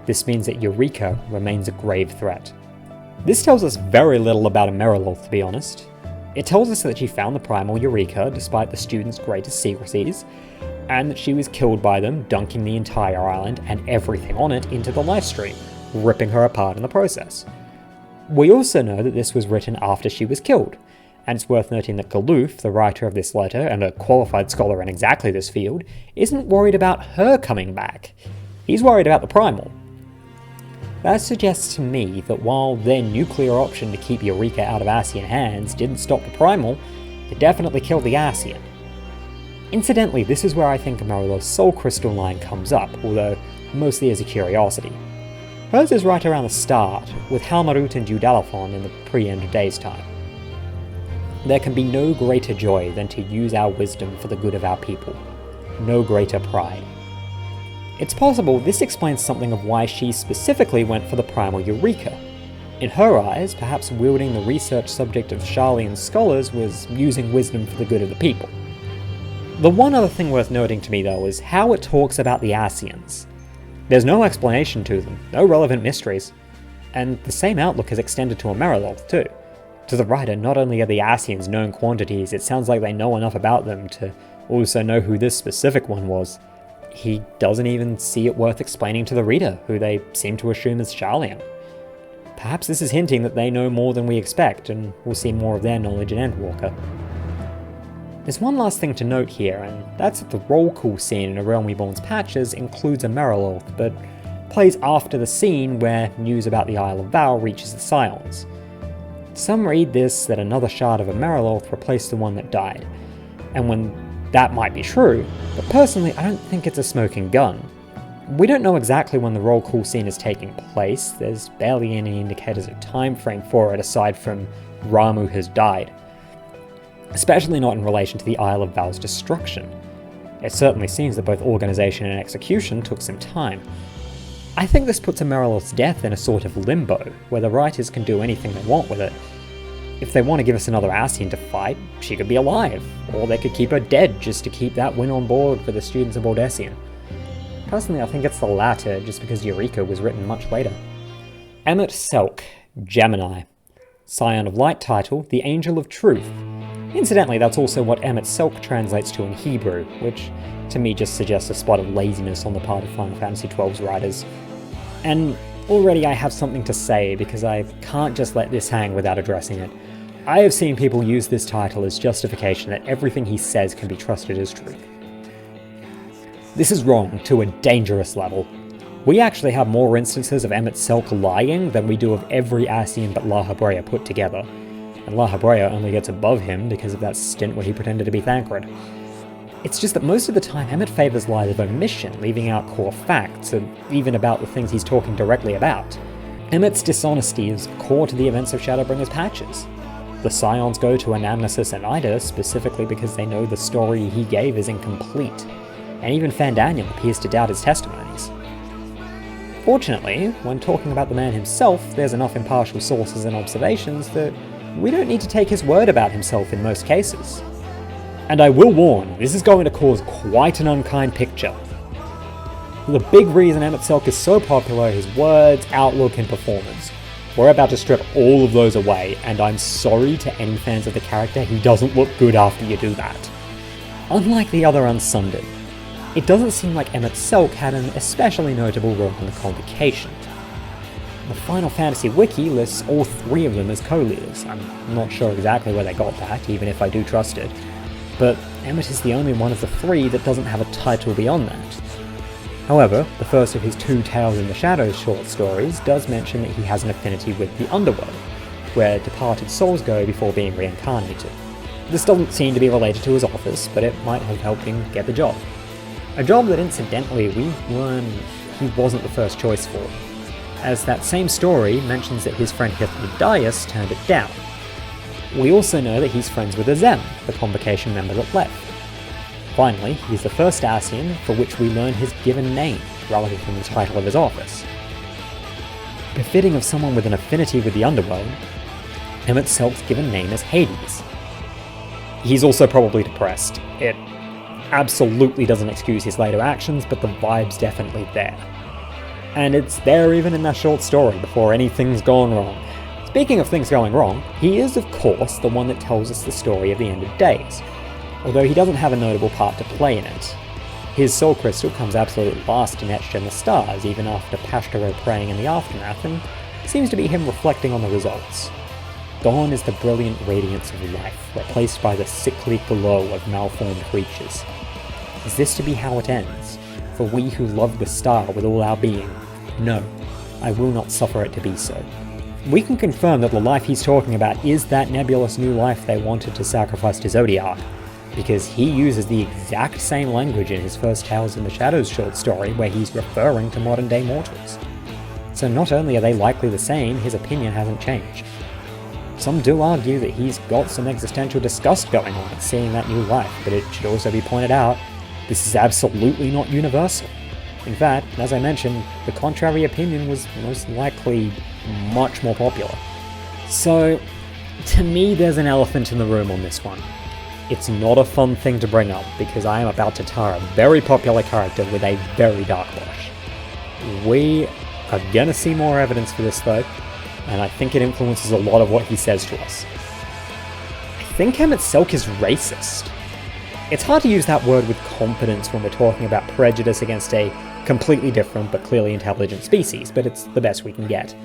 This means that Eureka remains a grave threat. This tells us very little about Emmerololth, to be honest. It tells us that she found the Primal Eureka despite the students' greatest secrecies, and that she was killed by them, dunking the entire island and everything on it into the lifestream, ripping her apart in the process. We also know that this was written after she was killed, and it's worth noting that Galuf, the writer of this letter and a qualified scholar in exactly this field, isn't worried about her coming back. He's worried about the Primal. That suggests to me that while their nuclear option to keep Eureka out of Ascian hands didn't stop the Primal, it definitely killed the Ascian. Incidentally, this is where I think Emmerololth's soul crystal line comes up, although mostly as a curiosity. Hers is right around the start, with Halmarut and Dudalathon in the pre-end of days time. There can be no greater joy than to use our wisdom for the good of our people. No greater pride. It's possible this explains something of why she specifically went for the Primal Eureka. In her eyes, perhaps wielding the research subject of Sharlayan's scholars was using wisdom for the good of the people. The one other thing worth noting to me though is how it talks about the Ascians. There's no explanation to them, no relevant mysteries, and the same outlook is extended to Emmerololth too. To the writer, not only are the Ascians known quantities, it sounds like they know enough about them to also know who this specific one was. he doesn't even see it worth explaining to the reader, who they seem to assume is Sharlayan. Perhaps this is hinting that they know more than we expect, and we'll see more of their knowledge in Endwalker. There's one last thing to note here, and that's that the roll call scene in A Realm Reborn's patches includes Emmerololth, but plays after the scene where news about the Isle of Val reaches the Scions. Some read this that another shard of Emmerololth replaced the one that died, and when that might be true, but personally I don't think it's a smoking gun. We don't know exactly when the roll call scene is taking place, there's barely any indicators of time frame for it aside from Ramuh has died. Especially not in relation to the Isle of Val's destruction. It certainly seems that both organisation and execution took some time. I think this puts Emmerololth's death in a sort of limbo, where the writers can do anything they want with it. If they want to give us another Ascian to fight, she could be alive, or they could keep her dead just to keep that win on board for the students aboard Ascian. Personally, I think it's the latter, just because Eureka was written much later. Emet-Selch, Gemini. Scion of Light title, the Angel of Truth. Incidentally, that's also what Emet-Selch translates to in Hebrew, which to me just suggests a spot of laziness on the part of Final Fantasy XII's writers. And already I have something to say, because I can't just let this hang without addressing it. I have seen people use this title as justification that everything he says can be trusted as truth. This is wrong to a dangerous level. We actually have more instances of Emet-Selch lying than we do of every Ascian but Lahabrea put together, and Lahabrea only gets above him because of that stint where he pretended to be Thancred. It's just that most of the time Emmet favours lies of omission, leaving out core facts, and even about the things he's talking directly about. Emmet's dishonesty is core to the events of Shadowbringers patches. The Scions go to Anamnesis and Ida specifically because they know the story he gave is incomplete, and even Fandaniel appears to doubt his testimonies. Fortunately, when talking about the man himself, there's enough impartial sources and observations that we don't need to take his word about himself in most cases. And I will warn, this is going to cause quite an unkind picture. The big reason Emet-Selch is so popular is his words, outlook, and performance. We're about to strip all of those away, and I'm sorry to any fans of the character, he doesn't look good after you do that. Unlike the other Unsunded, it doesn't seem like Emet-Selch had an especially notable role in the Convocation. The Final Fantasy Wiki lists all three of them as co-leaders. I'm not sure exactly where they got that, even if I do trust it, but Emmet is the only one of the three that doesn't have a title beyond that. However, the first of his two Tales in the Shadows short stories does mention that he has an affinity with the Underworld, where departed souls go before being reincarnated. This doesn't seem to be related to his office, but it might have helped him get the job. A job that incidentally we learn he wasn't the first choice for, as that same story mentions that his friend Elidibus turned it down. We also know that he's friends with Azem, the Convocation member that left. Finally, he's the first Ascian for which we learn his given name, relative from the title of his office. Befitting of someone with an affinity with the Underworld, Emet-Selch's given name is Hades. He's also probably depressed. It absolutely doesn't excuse his later actions, but the vibe's definitely there. And it's there even in that short story before anything's gone wrong. Speaking of things going wrong, he is of course the one that tells us the story of the End of Days, although he doesn't have a notable part to play in it. His soul crystal comes absolutely last and etched in the stars, even after Pashtero praying in the aftermath, and seems to be him reflecting on the results. Gone is the brilliant radiance of life, replaced by the sickly glow of malformed creatures. Is this to be how it ends? For we who love the star with all our being? No, I will not suffer it to be so. We can confirm that the life he's talking about is that nebulous new life they wanted to sacrifice to Zodiac, because he uses the exact same language in his first Tales in the Shadows short story where he's referring to modern day mortals. So not only are they likely the same, his opinion hasn't changed. Some do argue that he's got some existential disgust going on at seeing that new life, but it should also be pointed out, this is absolutely not universal. In fact, as I mentioned, the contrary opinion was most likely much more popular. So, to me there's an elephant in the room on this one. It's not a fun thing to bring up, because I am about to tar a very popular character with a very dark blush. We are gonna see more evidence for this though, and I think it influences a lot of what he says to us. I think Emet-Selch is racist. It's hard to use that word with confidence when we're talking about prejudice against a completely different but clearly intelligent species, but it's the best we can get.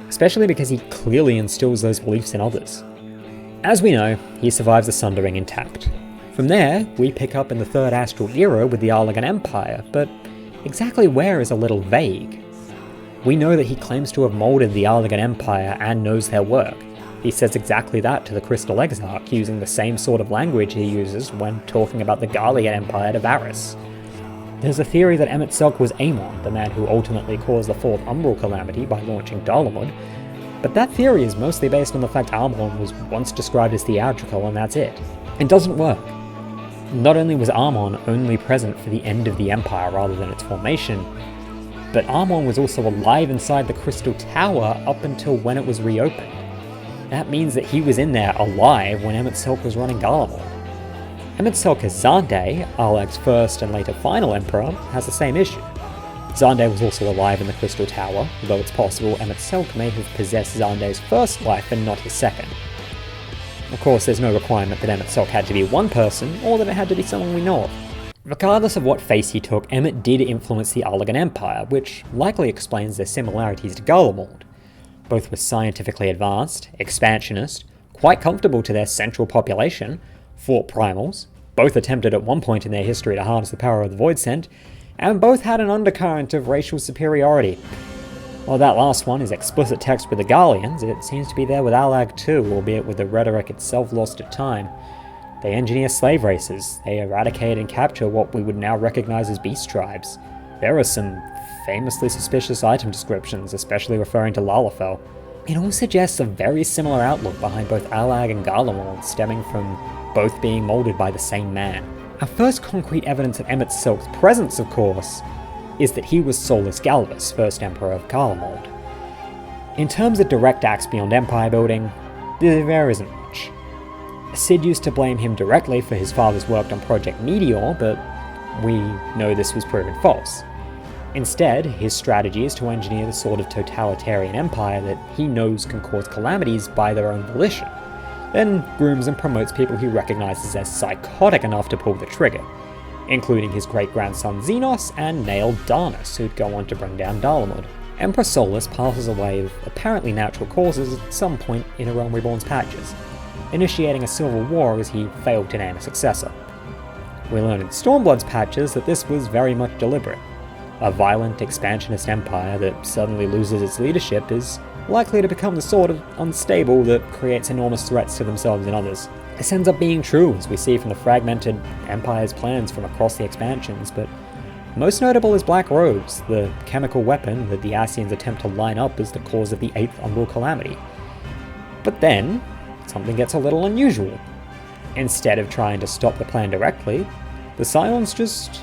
Especially because he clearly instills those beliefs in others. As we know, he survives the Sundering intact. From there, we pick up in the Third Astral Era with the Arlagan Empire, but exactly where is a little vague. We know that he claims to have moulded the Arlagan Empire and knows their work. He says exactly that to the Crystal Exarch, using the same sort of language he uses when talking about the Garlean Empire to Varys. There's a theory that Emet-Selch was Aemon, the man who ultimately caused the Fourth Umbral Calamity by launching Dalamud, but that theory is mostly based on the fact Armon was once described as theatrical and that's it. It doesn't work. Not only was Armon only present for the end of the Empire rather than its formation, but Armon was also alive inside the Crystal Tower up until when it was reopened. That means that he was in there alive when Emet-Selch was running Garlemald. Emet-Selch as Xande, Arlag's first and later final emperor, has the same issue. Xande was also alive in the Crystal Tower, though it's possible Emet-Selch may have possessed Xande's first life and not his second. Of course, there's no requirement that Emet-Selch had to be one person, or that it had to be someone we know of. Regardless of what face he took, Emmet did influence the Arlagan Empire, which likely explains their similarities to Garlemald. Both were scientifically advanced, expansionist, quite comfortable to their central population, fought primals, both attempted at one point in their history to harness the power of the Voidsent, and both had an undercurrent of racial superiority. While that last one is explicit text with the Garleans, it seems to be there with Alag too, albeit with the rhetoric itself lost to time. They engineer slave races, they eradicate and capture what we would now recognize as beast tribes. There are some famously suspicious item descriptions, especially referring to Lalafell. It all suggests a very similar outlook behind both Alag and Garlemald, stemming from both being moulded by the same man. Our first concrete evidence of Emet-Selch's presence, of course, is that he was Solus Galvus, first emperor of Garlemald. In terms of direct acts beyond empire building, there isn't much. Cid used to blame him directly for his father's work on Project Meteor, but we know this was proven false. Instead, his strategy is to engineer the sort of totalitarian empire that he knows can cause calamities by their own volition, then grooms and promotes people he recognizes as psychotic enough to pull the trigger, including his great-grandson Xenos and Nail Darnus, who'd go on to bring down Dalamud. Emperor Solus passes away of apparently natural causes at some point in A Realm Reborn's patches, initiating a civil war as he failed to name a successor. We learn in Stormblood's patches that this was very much deliberate. A violent, expansionist empire that suddenly loses its leadership is likely to become the sort of unstable that creates enormous threats to themselves and others. This ends up being true, as we see from the fragmented empire's plans from across the expansions, but most notable is Black Rose, the chemical weapon that the Ascians attempt to line up as the cause of the 8th Umbral Calamity. But then, something gets a little unusual. Instead of trying to stop the plan directly, the Scions just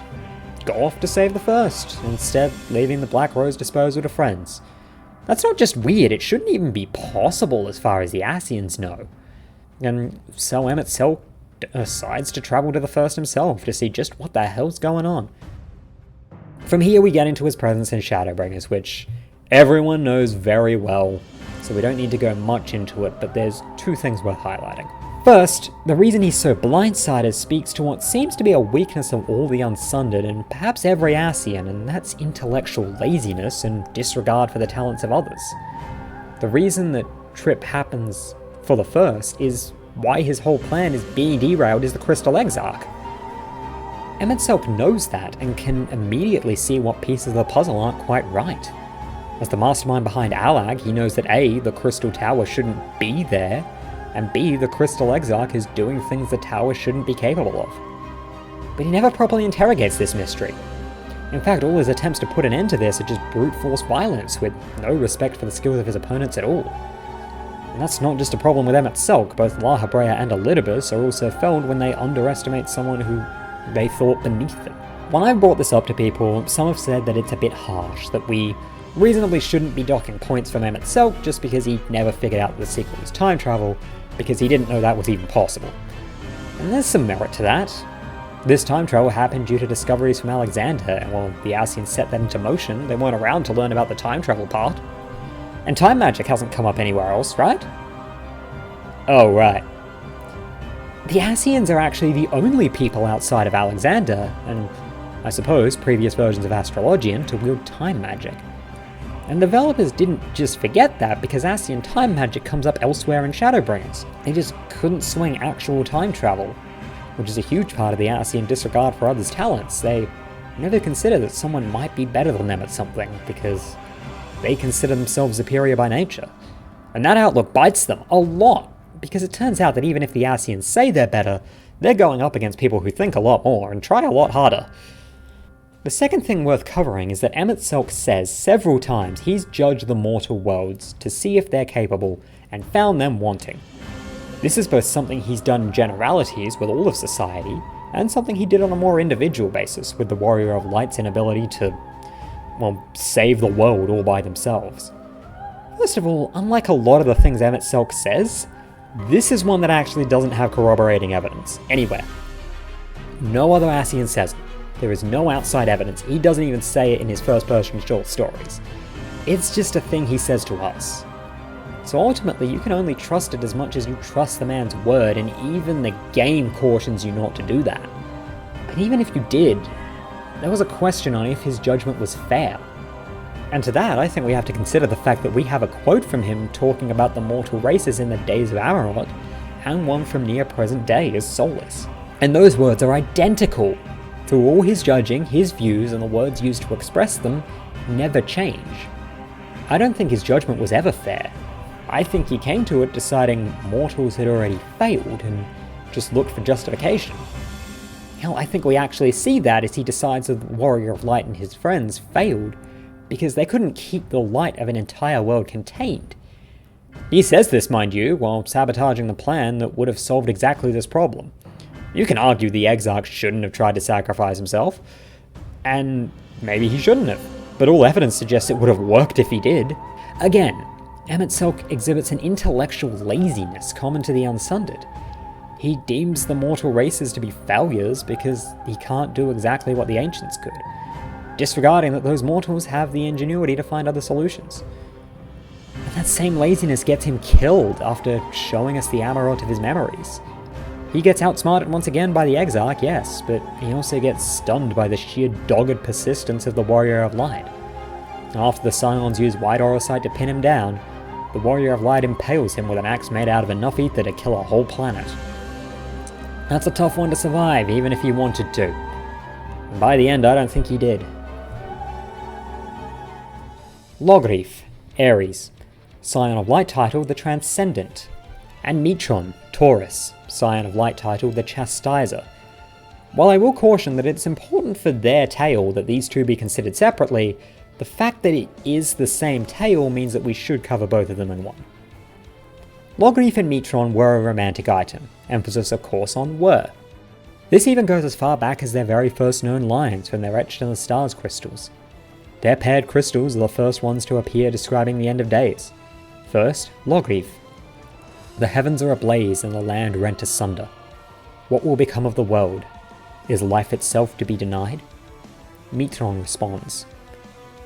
go off to save the first, instead leaving the Black Rose disposal to friends. That's not just weird, it shouldn't even be possible as far as the Ascians know. And so Emet-Selch decides to travel to the first himself to see just what the hell's going on. From here we get into his presence in Shadowbringers, which everyone knows very well, so we don't need to go much into it, but there's two things worth highlighting. First, the reason he's so blindsided speaks to what seems to be a weakness of all the Unsundered and perhaps every Ascian, and that's intellectual laziness and disregard for the talents of others. The reason that Trip happens for the first is why his whole plan is being derailed is the Crystal Exarch. Emet-Selch knows that and can immediately see what pieces of the puzzle aren't quite right. As the mastermind behind Alag, he knows that A, the Crystal Tower shouldn't be there, and B, the Crystal Exarch is doing things the tower shouldn't be capable of. But he never properly interrogates this mystery. In fact, all his attempts to put an end to this are just brute force violence, with no respect for the skills of his opponents at all. And that's not just a problem with Emet-Selch, both Lahabrea and Elidibus are also felled when they underestimate someone who they thought beneath them. When I brought this up to people, some have said that it's a bit harsh, that we reasonably shouldn't be docking points from Emet-Selch just because he never figured out that the secret was time travel, because he didn't know that was even possible. And there's some merit to that. This time travel happened due to discoveries from Alexander, and while the Ascians set that into motion, they weren't around to learn about the time travel part. And time magic hasn't come up anywhere else, right? Oh, right. The Ascians are actually the only people outside of Alexander, and I suppose previous versions of Astrologian, to wield time magic. And developers didn't just forget that because Ascian time magic comes up elsewhere in Shadowbringers. They just couldn't swing actual time travel, which is a huge part of the Ascian disregard for others' talents. They never consider that someone might be better than them at something because they consider themselves superior by nature. And that outlook bites them a lot, because it turns out that even if the Ascians say they're better, they're going up against people who think a lot more and try a lot harder. The second thing worth covering is that Emet-Selch says several times he's judged the mortal worlds to see if they're capable and found them wanting. This is both something he's done in generalities with all of society, and something he did on a more individual basis with the Warrior of Light's inability to, well, save the world all by themselves. First of all, unlike a lot of the things Emet-Selch says, this is one that actually doesn't have corroborating evidence anywhere. No other Ascian says it. There is no outside evidence. He doesn't even say it in his first-person short stories. It's just a thing he says to us. So ultimately, you can only trust it as much as you trust the man's word, and even the game cautions you not to do that. But even if you did, there was a question on if his judgment was fair. And to that, I think we have to consider the fact that we have a quote from him talking about the mortal races in the days of Emmerololth, and one from near present day as soulless. And those words are identical. Through all his judging, his views and the words used to express them never change. I don't think his judgment was ever fair. I think he came to it deciding mortals had already failed and just looked for justification. Hell, I think we actually see that as he decides that the Warrior of Light and his friends failed because they couldn't keep the light of an entire world contained. He says this, mind you, while sabotaging the plan that would have solved exactly this problem. You can argue the Exarch shouldn't have tried to sacrifice himself, and maybe he shouldn't have, but all evidence suggests it would have worked if he did. Again, Emet-Selch exhibits an intellectual laziness common to the Unsunded. He deems the mortal races to be failures because he can't do exactly what the Ancients could, disregarding that those mortals have the ingenuity to find other solutions. And that same laziness gets him killed after showing us the Emmerololth of his memories. He gets outsmarted once again by the Exarch, yes, but he also gets stunned by the sheer dogged persistence of the Warrior of Light. After the Scions use White Orosight to pin him down, the Warrior of Light impales him with an axe made out of enough ether to kill a whole planet. That's a tough one to survive, even if he wanted to. And by the end, I don't think he did. Loghrif, Aries, Scion of Light titled the Transcendent, and Mitron, Taurus, Scion of Light titled the Chastiser. While I will caution that it's important for their tale that these two be considered separately, the fact that it is the same tale means that we should cover both of them in one. Loghrif and Mitron were a romantic item, emphasis of course on were. This even goes as far back as their very first known lines when they're etched in the stars crystals. Their paired crystals are the first ones to appear describing the end of days. First, Loghrif. The heavens are ablaze and the land rent asunder. What will become of the world? Is life itself to be denied? Mitron responds,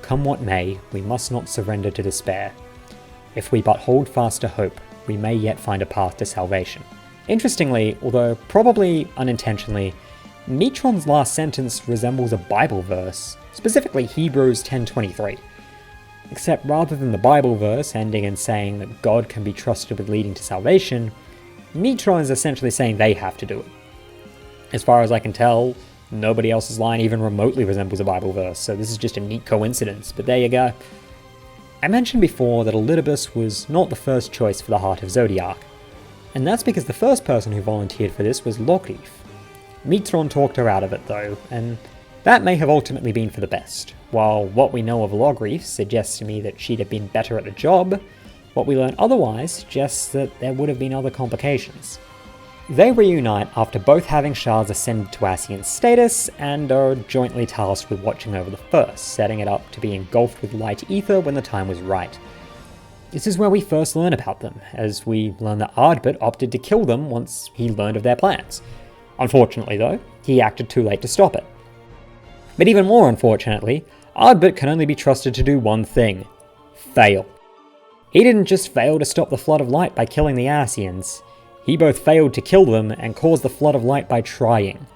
come what may, we must not surrender to despair. If we but hold fast to hope, we may yet find a path to salvation. Interestingly, although probably unintentionally, Mitron's last sentence resembles a Bible verse, specifically Hebrews 10:23. Except rather than the Bible verse ending and saying that God can be trusted with leading to salvation, Mitron is essentially saying they have to do it. As far as I can tell, nobody else's line even remotely resembles a Bible verse, so this is just a neat coincidence, but there you go. I mentioned before that Elidibus was not the first choice for the Heart of Zodiac, and that's because the first person who volunteered for this was Loghrif. Mitron talked her out of it though, and that may have ultimately been for the best. While what we know of Loghrif suggests to me that she'd have been better at the job, what we learn otherwise suggests that there would have been other complications. They reunite after both having shards ascended to Ascian status and are jointly tasked with watching over the first, setting it up to be engulfed with light ether when the time was right. This is where we first learn about them, as we learn that Ardbert opted to kill them once he learned of their plans. Unfortunately though, he acted too late to stop it. But even more unfortunately, Ardbert can only be trusted to do one thing: fail. He didn't just fail to stop the flood of light by killing the Ascians, He both failed to kill them and caused the Flood of Light by trying.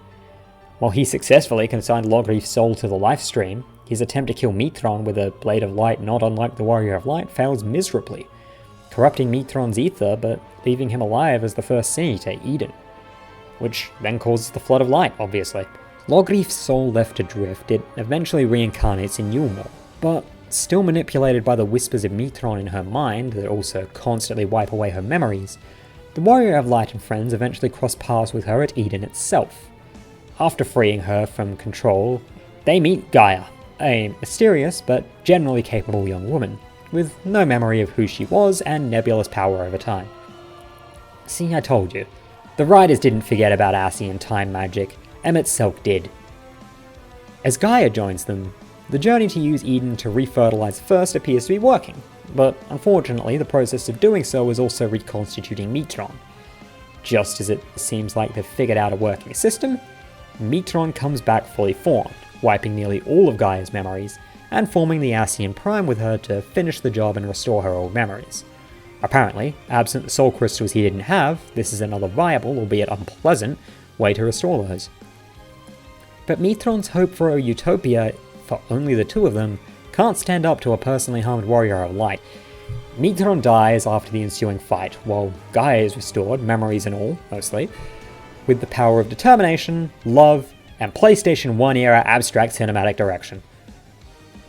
While he successfully consigned Loghrif's soul to the Lifestream, his attempt to kill Mitron with a Blade of Light not unlike the Warrior of Light fails miserably, corrupting Mitron's ether but leaving him alive as the first Sin Eater, Eden. Which then causes the Flood of Light, obviously. Loghrif's soul left adrift, it eventually reincarnates in Yulmore, but still manipulated by the whispers of Mitron in her mind that also constantly wipe away her memories, the Warrior of Light and friends eventually cross paths with her at Eden itself. After freeing her from control, they meet Gaia, a mysterious but generally capable young woman, with no memory of who she was and nebulous power over time. See, I told you. The writers didn't forget about Ascian time magic, Emet-Selch did. As Gaia joins them, the journey to use Eden to refertilize first appears to be working, but unfortunately the process of doing so is also reconstituting Mitron. Just as it seems like they've figured out a working system, Mitron comes back fully formed, wiping nearly all of Gaia's memories, and forming the Ascian Prime with her to finish the job and restore her old memories. Apparently, absent the soul crystals he didn't have, this is another viable, albeit unpleasant, way to restore those. But Mitron's hope for a utopia for only the two of them can't stand up to a personally harmed Warrior of Light. Mitron dies after the ensuing fight, while Gaia is restored, memories and all, mostly, with the power of determination, love, and PlayStation 1 era abstract cinematic direction.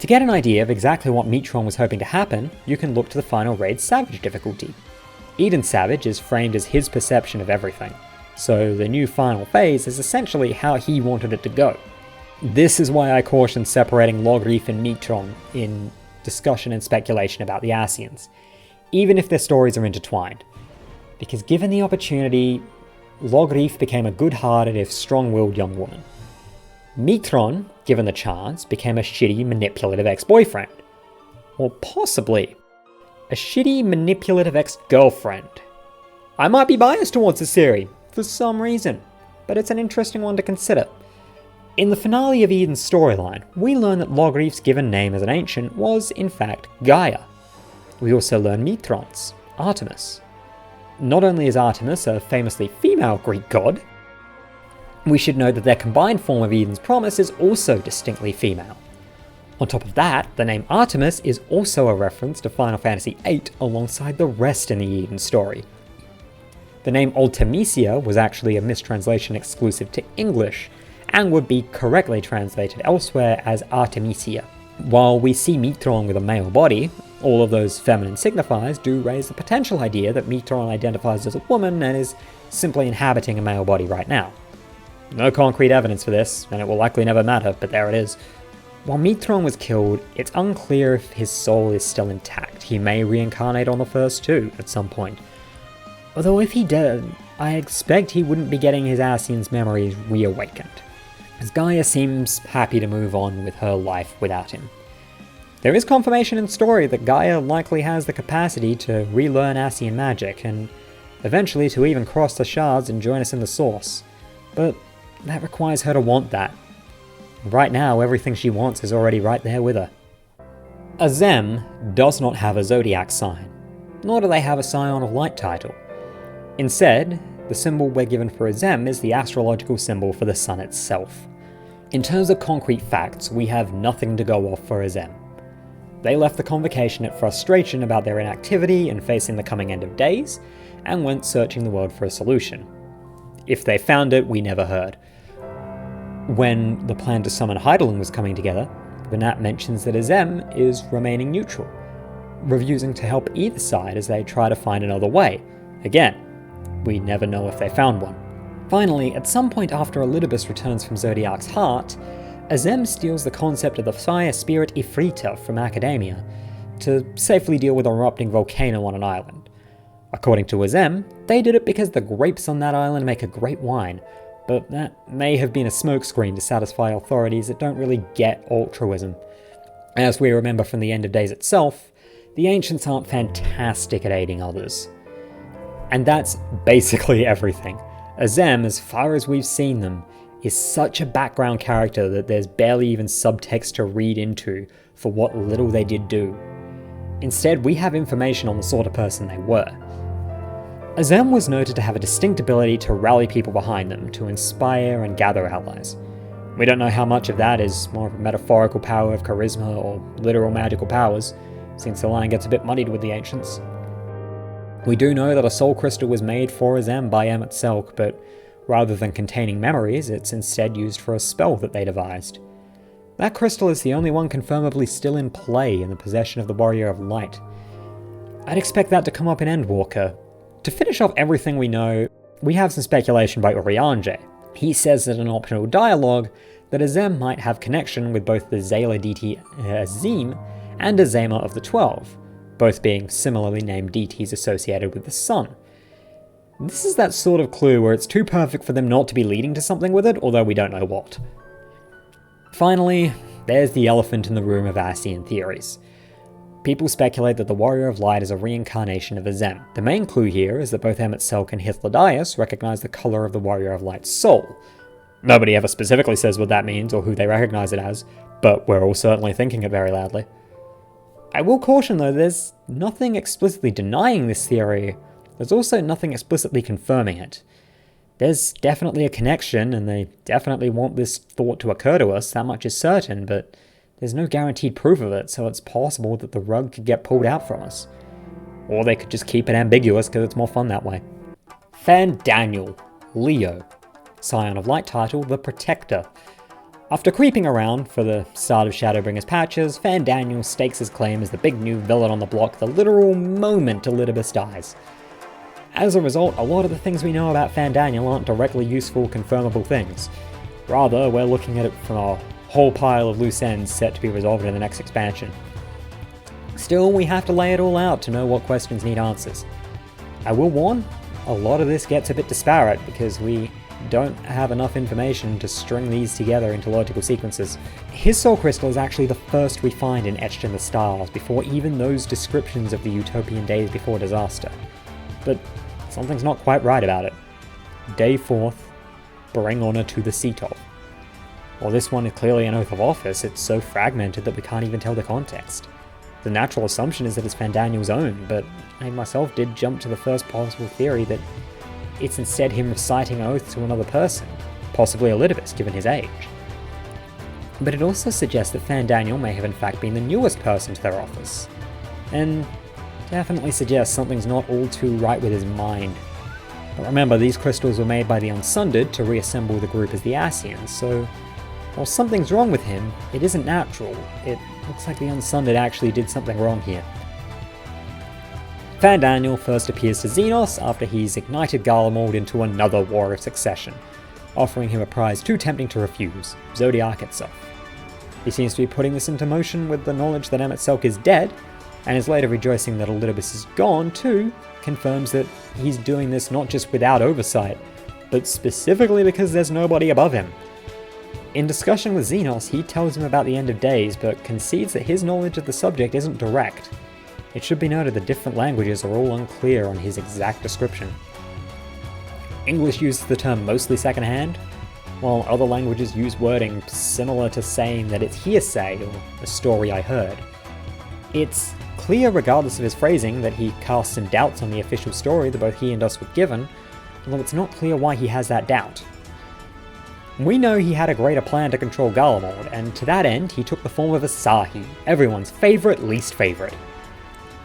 To get an idea of exactly what Mitron was hoping to happen, you can look to the final raid's Savage difficulty. Eden Savage is framed as his perception of everything, so the new final phase is essentially how he wanted it to go. This is why I caution separating Loghrif and Mitron in discussion and speculation about the Ascians, even if their stories are intertwined. Because given the opportunity, Loghrif became a good-hearted if strong-willed young woman. Mitron, given the chance, became a shitty, manipulative ex-boyfriend. Or possibly, a shitty, manipulative ex-girlfriend. I might be biased towards the series, for some reason, but it's an interesting one to consider. In the finale of Eden's storyline, we learn that Loghrif's given name as an ancient was, in fact, Gaia. We also learn Mitron's, Artemis. Not only is Artemis a famously female Greek god, we should know that their combined form of Eden's promise is also distinctly female. On top of that, the name Artemis is also a reference to Final Fantasy VIII alongside the rest in the Eden story. The name Artemisia was actually a mistranslation exclusive to English, and would be correctly translated elsewhere as Artemisia. While we see Mitron with a male body, all of those feminine signifiers do raise the potential idea that Mitron identifies as a woman and is simply inhabiting a male body right now. No concrete evidence for this, and it will likely never matter, but there it is. While Mitron was killed, it's unclear if his soul is still intact. He may reincarnate on the first two at some point. Although if he did, I expect he wouldn't be getting his Ascian's memories reawakened, as Gaia seems happy to move on with her life without him. There is confirmation in story that Gaia likely has the capacity to relearn Ascian magic, and eventually to even cross the shards and join us in the Source. But that requires her to want that. Right now, everything she wants is already right there with her. Azem does not have a zodiac sign, nor do they have a Scion of Light title. Instead, the symbol we're given for Azem is the astrological symbol for the sun itself. In terms of concrete facts, we have nothing to go off for Azem. They left the convocation at frustration about their inactivity and facing the coming end of days, and went searching the world for a solution. If they found it, we never heard. When the plan to summon Hydaelyn was coming together, Venat mentions that Azem is remaining neutral, refusing to help either side as they try to find another way. Again, we never know if they found one. Finally, at some point after Elidibus returns from Zodiac's heart, Azem steals the concept of the fire spirit Ifrita from Academia to safely deal with a erupting volcano on an island. According to Azem, they did it because the grapes on that island make a great wine, but that may have been a smokescreen to satisfy authorities that don't really get altruism. As we remember from the End of Days itself, the Ancients aren't fantastic at aiding others. And that's basically everything. Azem, as far as we've seen them, is such a background character that there's barely even subtext to read into for what little they did do. Instead, we have information on the sort of person they were. Azem was noted to have a distinct ability to rally people behind them, to inspire and gather allies. We don't know how much of that is more of a metaphorical power of charisma or literal magical powers, since the line gets a bit muddied with the ancients. We do know that a soul crystal was made for Azem by Emet-Selch, but rather than containing memories, it's instead used for a spell that they devised. That crystal is the only one confirmably still in play in the possession of the Warrior of Light. I'd expect that to come up in Endwalker. To finish off everything we know, we have some speculation by Urianger. He says that in an optional dialogue that Azem might have connection with both the Zayla deity Azem and Azema of the 12, both being similarly named deities associated with the sun. This is that sort of clue where it's too perfect for them not to be leading to something with it, although we don't know what. Finally, there's the elephant in the room of Ascian theories. People speculate that the Warrior of Light is a reincarnation of Azem. The main clue here is that both Emet-Selch and Hythlodaeus recognize the colour of the Warrior of Light's soul. Nobody ever specifically says what that means or who they recognize it as, but we're all certainly thinking it very loudly. I will caution though, there's nothing explicitly denying this theory, there's also nothing explicitly confirming it. There's definitely a connection, and they definitely want this thought to occur to us, that much is certain, but there's no guaranteed proof of it, so it's possible that the rug could get pulled out from us. Or they could just keep it ambiguous because it's more fun that way. Fandaniel, Leo, Scion of Light title, The Protector. After creeping around for the start of Shadowbringers patches, Fandaniel stakes his claim as the big new villain on the block the literal moment Elidibus dies. As a result, a lot of the things we know about Fandaniel aren't directly useful, confirmable things. Rather, we're looking at it from a whole pile of loose ends set to be resolved in the next expansion. Still, we have to lay it all out to know what questions need answers. I will warn, a lot of this gets a bit disparate because we don't have enough information to string these together into logical sequences. His soul crystal is actually the first we find in Etched in the Stars, before even those descriptions of the utopian days before disaster. But something's not quite right about it. Day 4th, bring honor to the seat of. While this one is clearly an oath of office, it's so fragmented that we can't even tell the context. The natural assumption is that it's Fandaniel's own, but I myself did jump to the first possible theory that it's instead him reciting an oath to another person, possibly Elidibus given his age. But it also suggests that Fandaniel may have in fact been the newest person to their office, and definitely suggests something's not all too right with his mind. But remember, these crystals were made by the Unsunded to reassemble the group as the Ascians, so while something's wrong with him, it isn't natural. It looks like the Unsunded actually did something wrong here. Fandaniel first appears to Xenos after he's ignited Garlemald into another war of succession, offering him a prize too tempting to refuse, Zodiac itself. He seems to be putting this into motion with the knowledge that Emet-Selch is dead, and his later rejoicing that Elidibus is gone too confirms that he's doing this not just without oversight, but specifically because there's nobody above him. In discussion with Xenos, he tells him about the end of days, but concedes that his knowledge of the subject isn't direct. It should be noted that different languages are all unclear on his exact description. English uses the term mostly secondhand, while other languages use wording similar to saying that it's hearsay or a story I heard. It's clear, regardless of his phrasing, that he casts some doubts on the official story that both he and us were given, although it's not clear why he has that doubt. We know he had a greater plan to control Garlemald, and to that end he took the form of Asahi, everyone's favourite least favourite.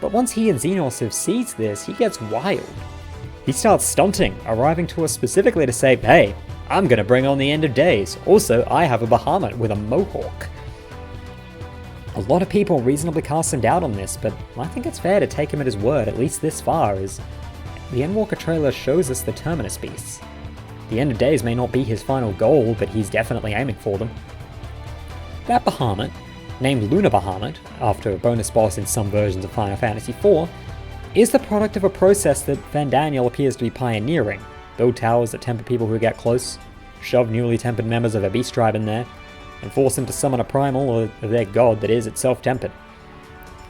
But once he and Xenos have seized this, he gets wild. He starts stunting, arriving to us specifically to say, hey, I'm gonna bring on the end of days, also I have a Bahamut with a mohawk. A lot of people reasonably cast some doubt on this, but I think it's fair to take him at his word, at least this far, as the Endwalker trailer shows us the Terminus beasts. The end of days may not be his final goal, but he's definitely aiming for them. That Bahamut, named Lunar Bahamut, after a bonus boss in some versions of Final Fantasy IV, is the product of a process that Fandaniel appears to be pioneering. Build towers that temper people who get close, shove newly tempered members of a beast tribe in there, and force them to summon a primal or their god that is itself tempered.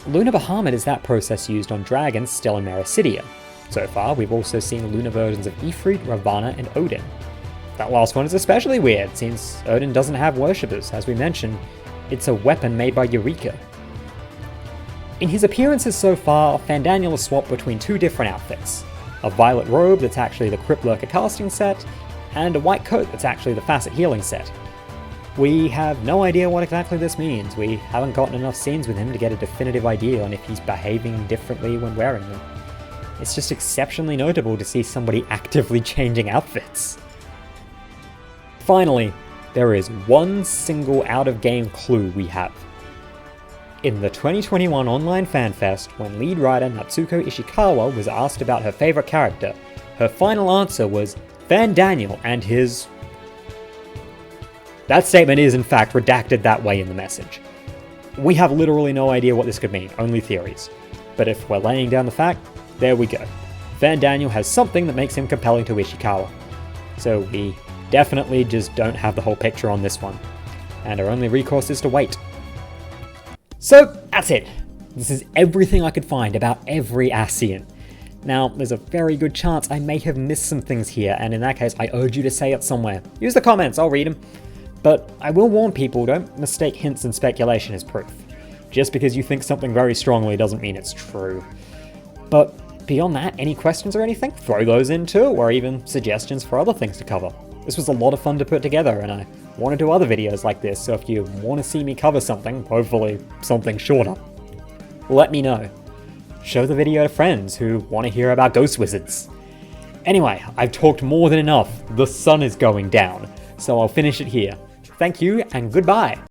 Lunar Bahamut is that process used on dragons still in Mericidia. So far, we've also seen lunar versions of Ifrit, Ravana, and Odin. That last one is especially weird, since Odin doesn't have worshippers. As we mentioned, it's a weapon made by Eureka. In his appearances so far, Fandaniel has swapped between two different outfits. a violet robe that's actually the Crypt Lurker casting set, and a white coat that's actually the Facet healing set. We have no idea what exactly this means. We haven't gotten enough scenes with him to get a definitive idea on if he's behaving differently when wearing them. It's just exceptionally notable to see somebody actively changing outfits. Finally, there is one single out-of-game clue we have. In the 2021 Online FanFest, when lead writer Natsuko Ishikawa was asked about her favourite character, her final answer was Fandaniel and his... That statement is in fact redacted that way in the message. We have literally no idea what this could mean, only theories. But if we're laying down the fact, there we go. Fandaniel has something that makes him compelling to Ishikawa. So we definitely just don't have the whole picture on this one. And our only recourse is to wait. So that's it. This is everything I could find about every Ascian. Now, there's a very good chance I may have missed some things here, and in that case I urge you to say it somewhere. Use the comments, I'll read them. But I will warn people, don't mistake hints and speculation as proof. Just because you think something very strongly doesn't mean it's true. But beyond that, any questions or anything? Throw those in too, or even suggestions for other things to cover. This was a lot of fun to put together, and I want to do other videos like this, so if you want to see me cover something, hopefully something shorter, let me know. Show the video to friends who want to hear about ghost wizards. Anyway, I've talked more than enough. The sun is going down, so I'll finish it here. Thank you, and goodbye!